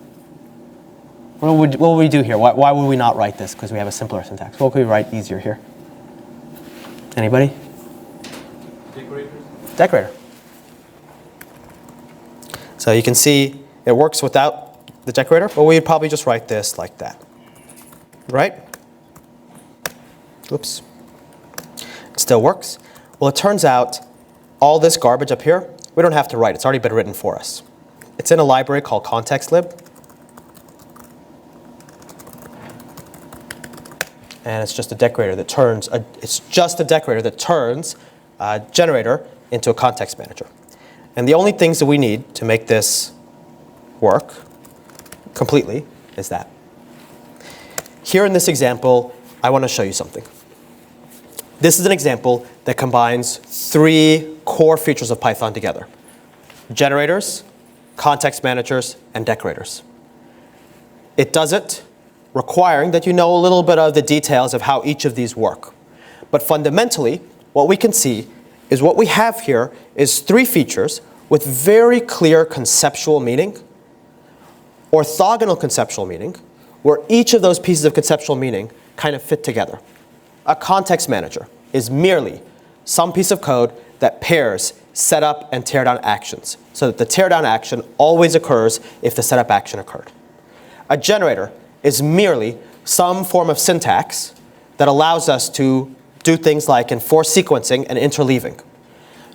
Speaker 1: What would we do here? Why would we not write this? Because we have a simpler syntax. What could we write easier here? Anybody?
Speaker 2: Decorators.
Speaker 1: Decorator. So you can see it works without the decorator, but we'd probably just write this like that. Right? Oops. It still works. Well, it turns out all this garbage up here, we don't have to write. It's already been written for us. It's in a library called contextlib. And it's just a decorator that turns a generator into a context manager. And the only things that we need to make this work completely is that. Here in this example, I want to show you something. This is an example that combines 3 core features of Python together: generators, context managers, and decorators. It does it requiring that you know a little bit of the details of how each of these work. But fundamentally, what we can see is what we have here is 3 features with very clear conceptual meaning, orthogonal conceptual meaning, where each of those pieces of conceptual meaning kind of fit together. A context manager is merely some piece of code that pairs setup and teardown actions, so that the teardown action always occurs if the setup action occurred. A generator is merely some form of syntax that allows us to do things like enforce sequencing and interleaving.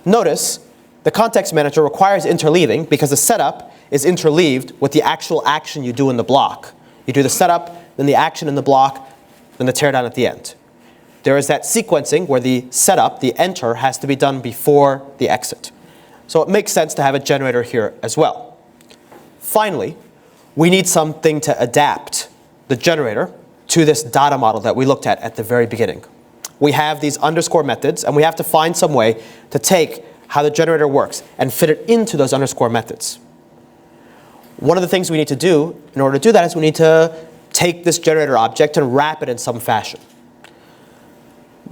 Speaker 1: Notice the context manager requires interleaving because the setup is interleaved with the actual action you do in the block. You do the setup, then the action in the block, then the teardown at the end. There is that sequencing where the setup, the enter, has to be done before the exit. So it makes sense to have a generator here as well. Finally, we need something to adapt the generator to this data model that we looked at the very beginning. We have these underscore methods, and we have to find some way to take how the generator works and fit it into those underscore methods. One of the things we need to do in order to do that is we need to take this generator object and wrap it in some fashion.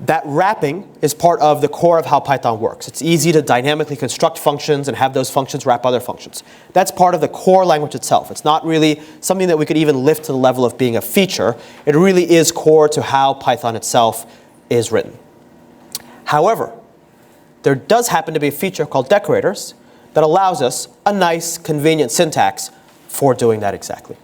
Speaker 1: That wrapping is part of the core of how Python works. It's easy to dynamically construct functions and have those functions wrap other functions. That's part of the core language itself. It's not really something that we could even lift to the level of being a feature. It really is core to how Python itself is written. However, there does happen to be a feature called decorators that allows us a nice, convenient syntax for doing that exactly.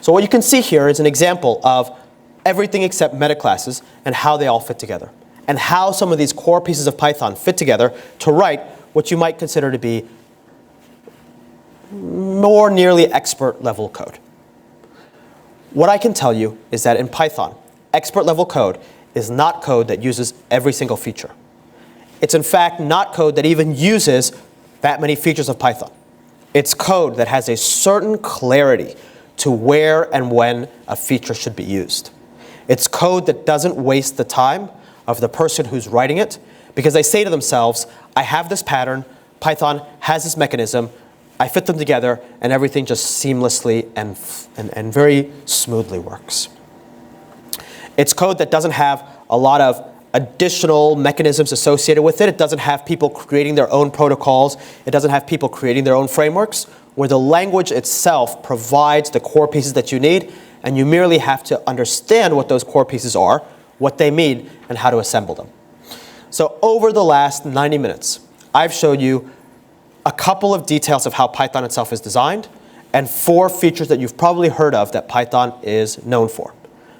Speaker 1: So what you can see here is an example of everything except metaclasses and how they all fit together, and how some of these core pieces of Python fit together to write what you might consider to be more nearly expert level code. What I can tell you is that in Python, expert level code is not code that uses every single feature. It's in fact not code that even uses that many features of Python. It's code that has a certain clarity to where and when a feature should be used. It's code that doesn't waste the time of the person who's writing it, because they say to themselves, I have this pattern, Python has this mechanism, I fit them together, and everything just seamlessly and very smoothly works. It's code that doesn't have a lot of additional mechanisms associated with it. It doesn't have people creating their own protocols. It doesn't have people creating their own frameworks, where the language itself provides the core pieces that you need, and you merely have to understand what those core pieces are, what they mean, and how to assemble them. So over the last 90 minutes, I've showed you a couple of details of how Python itself is designed, and 4 features that you've probably heard of that Python is known for.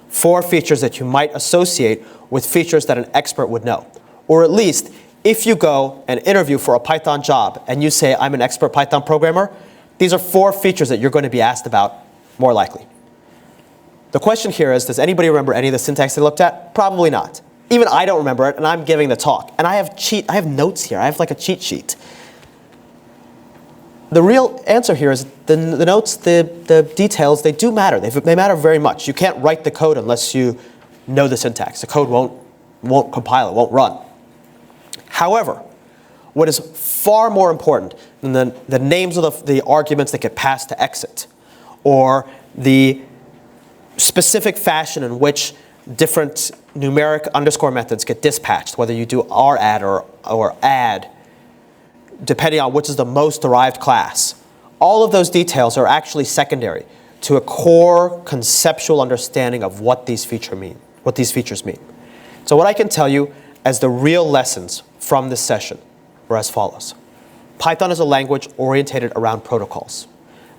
Speaker 1: 4 features that you might associate with features that an expert would know. Or at least, if you go and interview for a Python job and you say, I'm an expert Python programmer, these are 4 features that you're going to be asked about more likely. The question here is, does anybody remember any of the syntax they looked at? Probably not. Even I don't remember it, and I'm giving the talk. And I have notes here. I have like a cheat sheet. The real answer here is the notes, the details, they do matter. They matter very much. You can't write the code unless you know the syntax. The code won't compile, it won't run. However, what is far more important than the names of the arguments that get passed to exit, or the specific fashion in which different numeric underscore methods get dispatched, whether you do radd or add, depending on which is the most derived class. All of those details are actually secondary to a core conceptual understanding of what these features mean. So what I can tell you as the real lessons from this session are as follows. Python is a language orientated around protocols.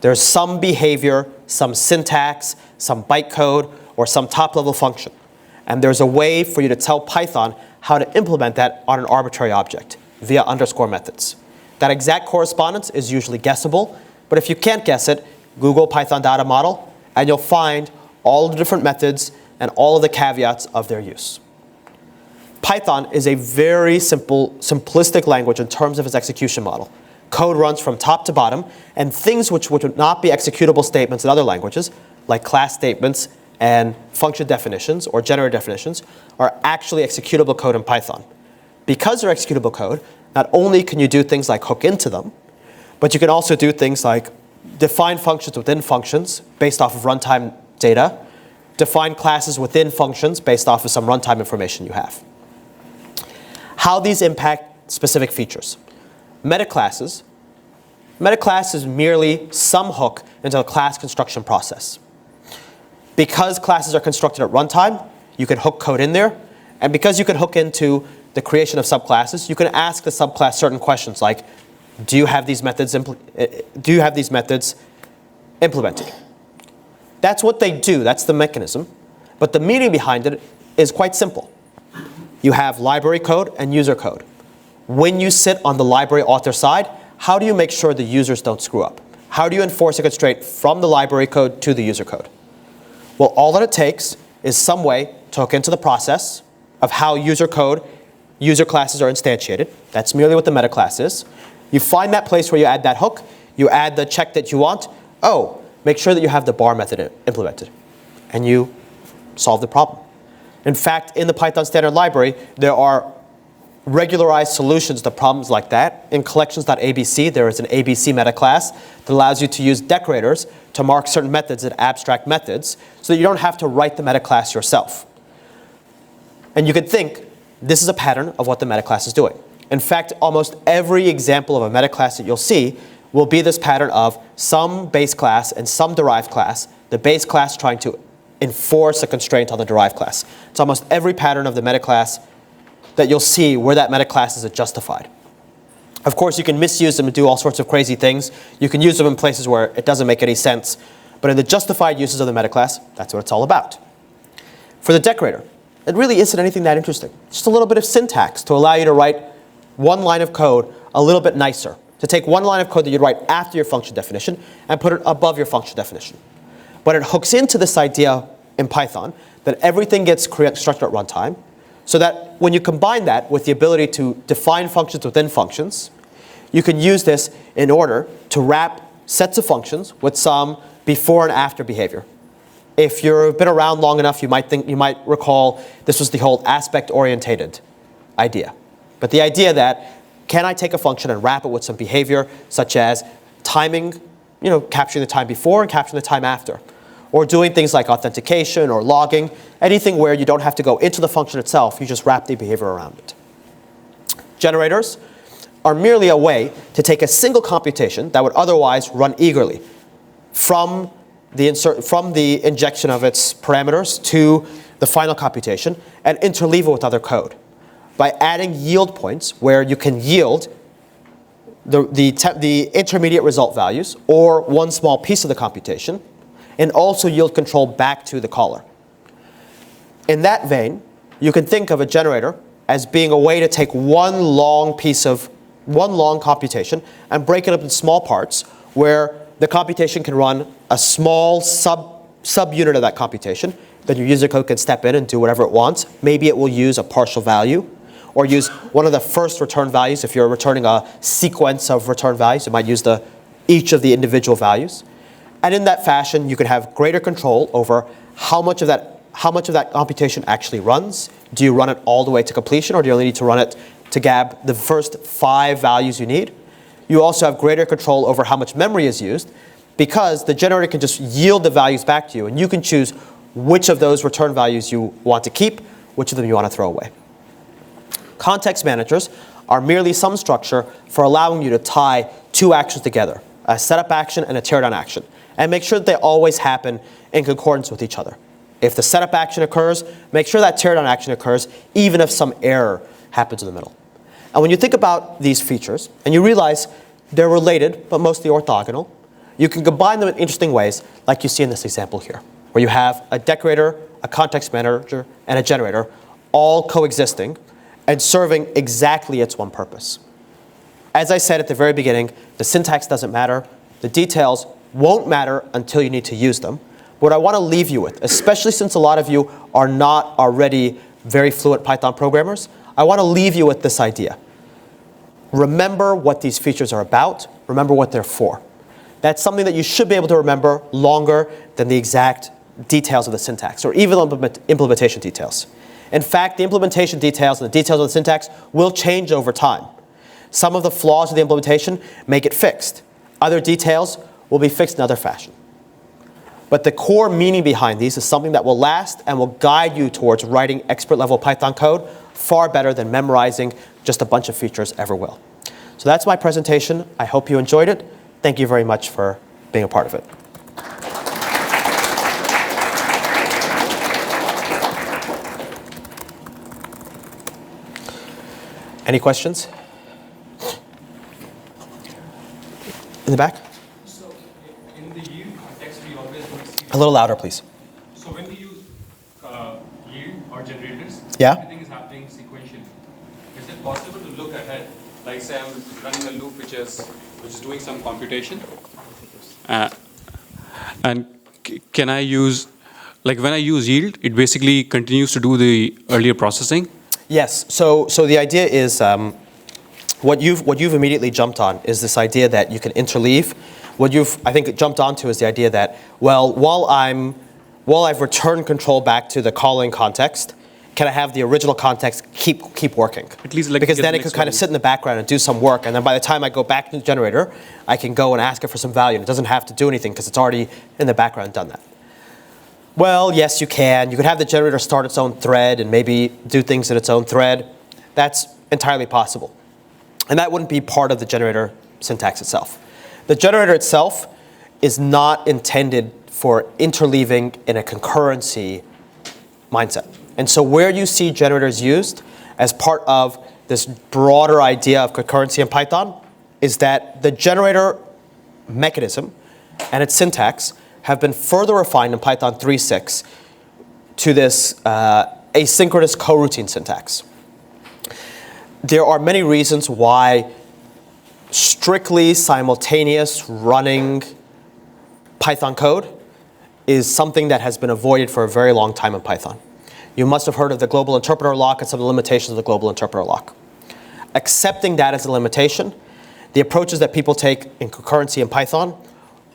Speaker 1: There's some behavior, some syntax, some bytecode, or some top-level function. And there's a way for you to tell Python how to implement that on an arbitrary object via underscore methods. That exact correspondence is usually guessable, but if you can't guess it, Google Python data model, and you'll find all the different methods and all of the caveats of their use. Python is a very simplistic language in terms of its execution model. Code runs from top to bottom, and things which would not be executable statements in other languages, like class statements and function definitions or generator definitions, are actually executable code in Python. Because they're executable code, not only can you do things like hook into them, but you can also do things like define functions within functions based off of runtime data, define classes within functions based off of some runtime information you have. How these impact specific features. Metaclasses. Metaclass is merely some hook into the class construction process. Because classes are constructed at runtime, you can hook code in there, and because you can hook into the creation of subclasses, you can ask the subclass certain questions like, do you have these methods implemented? That's what they do, that's the mechanism, but the meaning behind it is quite simple. You have library code and user code. When you sit on the library author side, how do you make sure the users don't screw up? How do you enforce a constraint from the library code to the user code? Well, all that it takes is some way to hook into the process of how user classes are instantiated. That's merely what the metaclass is. You find that place where you add that hook, you add the check that you want. Oh, make sure that you have the bar method implemented, and you solve the problem. In fact, in the Python standard library, there are regularized solutions to problems like that. In collections.abc, there is an ABC metaclass that allows you to use decorators to mark certain methods as abstract methods so that you don't have to write the metaclass yourself. And you could think, this is a pattern of what the metaclass is doing. In fact, almost every example of a metaclass that you'll see will be this pattern of some base class and some derived class, the base class trying to enforce a constraint on the derived class. It's almost every pattern of the metaclass that you'll see where that metaclass is justified. Of course, you can misuse them and do all sorts of crazy things. You can use them in places where it doesn't make any sense. But in the justified uses of the metaclass, that's what it's all about. For the decorator, it really isn't anything that interesting. Just a little bit of syntax to allow you to write one line of code a little bit nicer. To take one line of code that you'd write after your function definition and put it above your function definition. But it hooks into this idea in Python that everything gets constructed at runtime, so that when you combine that with the ability to define functions within functions, you can use this in order to wrap sets of functions with some before and after behavior. If you've been around long enough, you might recall this was the whole aspect-orientated idea. But the idea that can I take a function and wrap it with some behavior, such as timing, capturing the time before and capturing the time after, or doing things like authentication or logging, anything where you don't have to go into the function itself, you just wrap the behavior around it. Generators are merely a way to take a single computation that would otherwise run eagerly from the injection of its parameters to the final computation and interleave it with other code by adding yield points where you can yield the intermediate result values or one small piece of the computation and also yield control back to the caller. In that vein, you can think of a generator as being a way to take one long computation and break it up in small parts where the computation can run a small subunit of that computation. Then your user code can step in and do whatever it wants. Maybe it will use a partial value or use one of the first return values. If you're returning a sequence of return values, it might use each of the individual values. And in that fashion, you can have greater control over how much of that computation actually runs. Do you run it all the way to completion, or do you only need to run it to grab the first 5 values you need? You also have greater control over how much memory is used, because the generator can just yield the values back to you, and you can choose which of those return values you want to keep, which of them you want to throw away. Context managers are merely some structure for allowing you to tie 2 actions together, a setup action and a teardown action, and make sure that they always happen in concordance with each other. If the setup action occurs, make sure that teardown action occurs, even if some error happens in the middle. And when you think about these features, and you realize they're related, but mostly orthogonal, you can combine them in interesting ways, like you see in this example here, where you have a decorator, a context manager, and a generator all coexisting and serving exactly its one purpose. As I said at the very beginning, the syntax doesn't matter. The details won't matter until you need to use them. What I want to leave you with, especially since a lot of you are not already very fluent Python programmers, I want to leave you with this idea. Remember what these features are about. Remember what they're for. That's something that you should be able to remember longer than the exact details of the syntax, or even implementation details. In fact, the implementation details and the details of the syntax will change over time. Some of the flaws of the implementation may get fixed. Other details will be fixed in other fashion. But the core meaning behind these is something that will last and will guide you towards writing expert-level Python code far better than memorizing just a bunch of features ever will. So that's my presentation. I hope you enjoyed it. Thank you very much for being a part of it. Any questions? In the back?
Speaker 4: So in the yield context, we always want to see.
Speaker 1: A little louder, please.
Speaker 4: So when we use yield or generators,
Speaker 1: Yeah?
Speaker 4: everything is happening sequentially. Is it possible to look ahead? Like say I'm running a loop which is doing some computation. And can I use, like when I use yield, it basically continues to do the earlier processing?
Speaker 1: Yes. So the idea is what you've immediately jumped on is this idea that you can interleave. What you've I think jumped onto is the idea that while I've returned control back to the calling context, can I have the original context keep working?
Speaker 4: At least like
Speaker 1: because then it could kind of sit in the background and do some work, and then by the time I go back to the generator, I can go and ask it for some value, and it doesn't have to do anything because it's already in the background done that. Well, yes, you can. You could have the generator start its own thread and maybe do things in its own thread. That's entirely possible. And that wouldn't be part of the generator syntax itself. The generator itself is not intended for interleaving in a concurrency mindset. And so where you see generators used as part of this broader idea of concurrency in Python is that the generator mechanism and its syntax have been further refined in Python 3.6 to this asynchronous coroutine syntax. There are many reasons why strictly simultaneous running Python code is something that has been avoided for a very long time in Python. You must have heard of the global interpreter lock and some of the limitations of the global interpreter lock. Accepting that as a limitation, the approaches that people take in concurrency in Python,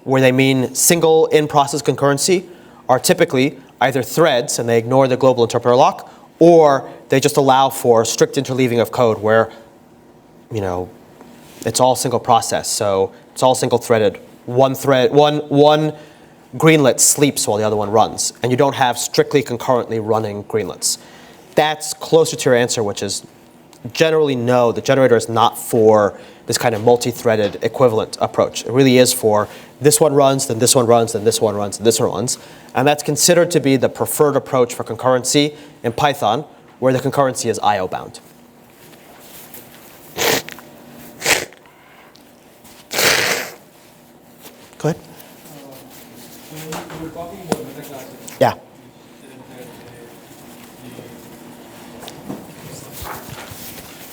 Speaker 1: where they mean single in-process concurrency, are typically either threads, and they ignore the global interpreter lock, or they just allow for strict interleaving of code where, it's all single process, so it's all single-threaded. One greenlet sleeps while the other one runs, and you don't have strictly concurrently running greenlets. That's closer to your answer, which is generally no, the generator is not for this kind of multi-threaded equivalent approach. It really is for this one runs, then this one runs, then this one runs, then this one runs. And that's considered to be the preferred approach for concurrency in Python, where the concurrency is I/O bound. Go ahead.
Speaker 4: When you were talking about metaclasses,
Speaker 1: Yeah.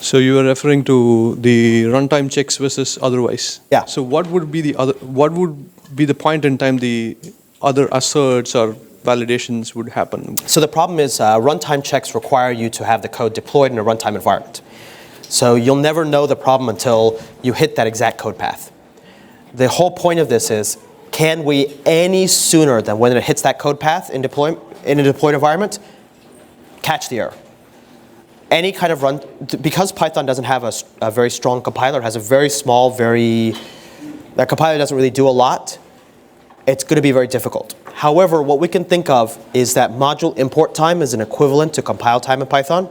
Speaker 5: So you are referring to the runtime checks versus otherwise.
Speaker 1: Yeah.
Speaker 5: So what would be the point in time the other asserts or validations would happen?
Speaker 1: So the problem is runtime checks require you to have the code deployed in a runtime environment. So you'll never know the problem until you hit that exact code path. The whole point of this is, can we any sooner than when it hits that code path in a deployed environment, catch the error? Any kind of run, because Python doesn't have a very strong compiler, it has a very small, that compiler doesn't really do a lot, it's going to be very difficult. However, what we can think of is that module import time is an equivalent to compile time in Python.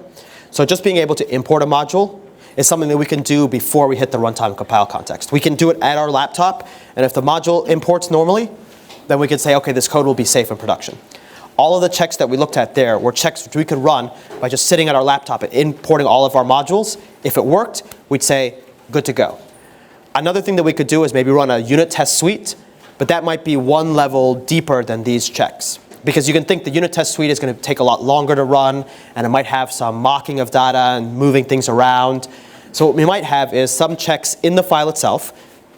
Speaker 1: So just being able to import a module is something that we can do before we hit the runtime compile context. We can do it at our laptop, and if the module imports normally, then we can say, okay, this code will be safe in production. All of the checks that we looked at there were checks which we could run by just sitting at our laptop and importing all of our modules. If it worked, we'd say, good to go. Another thing that we could do is maybe run a unit test suite, but that might be one level deeper than these checks. Because you can think the unit test suite is going to take a lot longer to run, and it might have some mocking of data and moving things around. So what we might have is some checks in the file itself,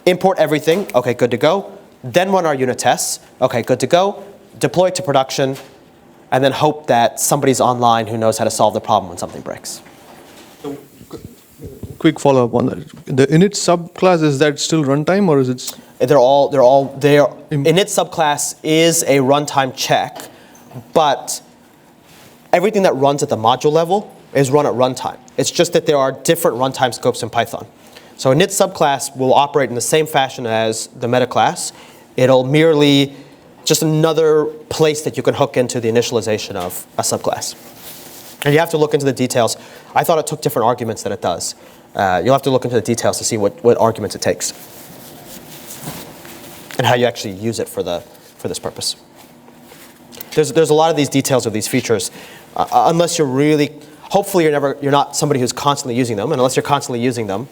Speaker 1: import everything, okay, good to go, then run our unit tests, okay, good to go, deploy it to production, and then hope that somebody's online who knows how to solve the problem when something breaks.
Speaker 5: So, quick follow-up on that. The init subclass, is that still runtime, or is it?
Speaker 1: Init subclass is a runtime check, but everything that runs at the module level is run at runtime. It's just that there are different runtime scopes in Python. So init subclass will operate in the same fashion as the metaclass. It'll merely just another place that you can hook into the initialization of a subclass. And you have to look into the details. I thought it took different arguments than it does. You'll have to look into the details to see what arguments it takes and how you actually use it for this purpose. There's a lot of these details of these features, unless you're really, hopefully you're not somebody who's constantly using them, and unless you're constantly using them,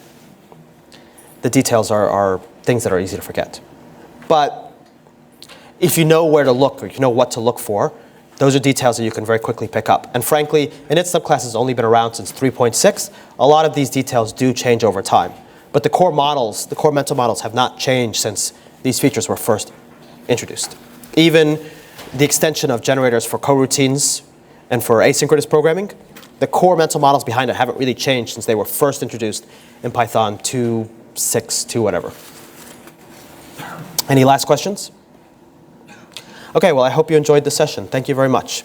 Speaker 1: the details are things that are easy to forget. But if you know where to look, or you know what to look for, those are details that you can very quickly pick up. And frankly, init subclass has only been around since 3.6. A lot of these details do change over time. But the core models, the core mental models have not changed since these features were first introduced. Even the extension of generators for coroutines and for asynchronous programming, the core mental models behind it haven't really changed since they were first introduced in Python 2.6, 2 whatever. Any last questions? Okay, well, I hope you enjoyed the session. Thank you very much.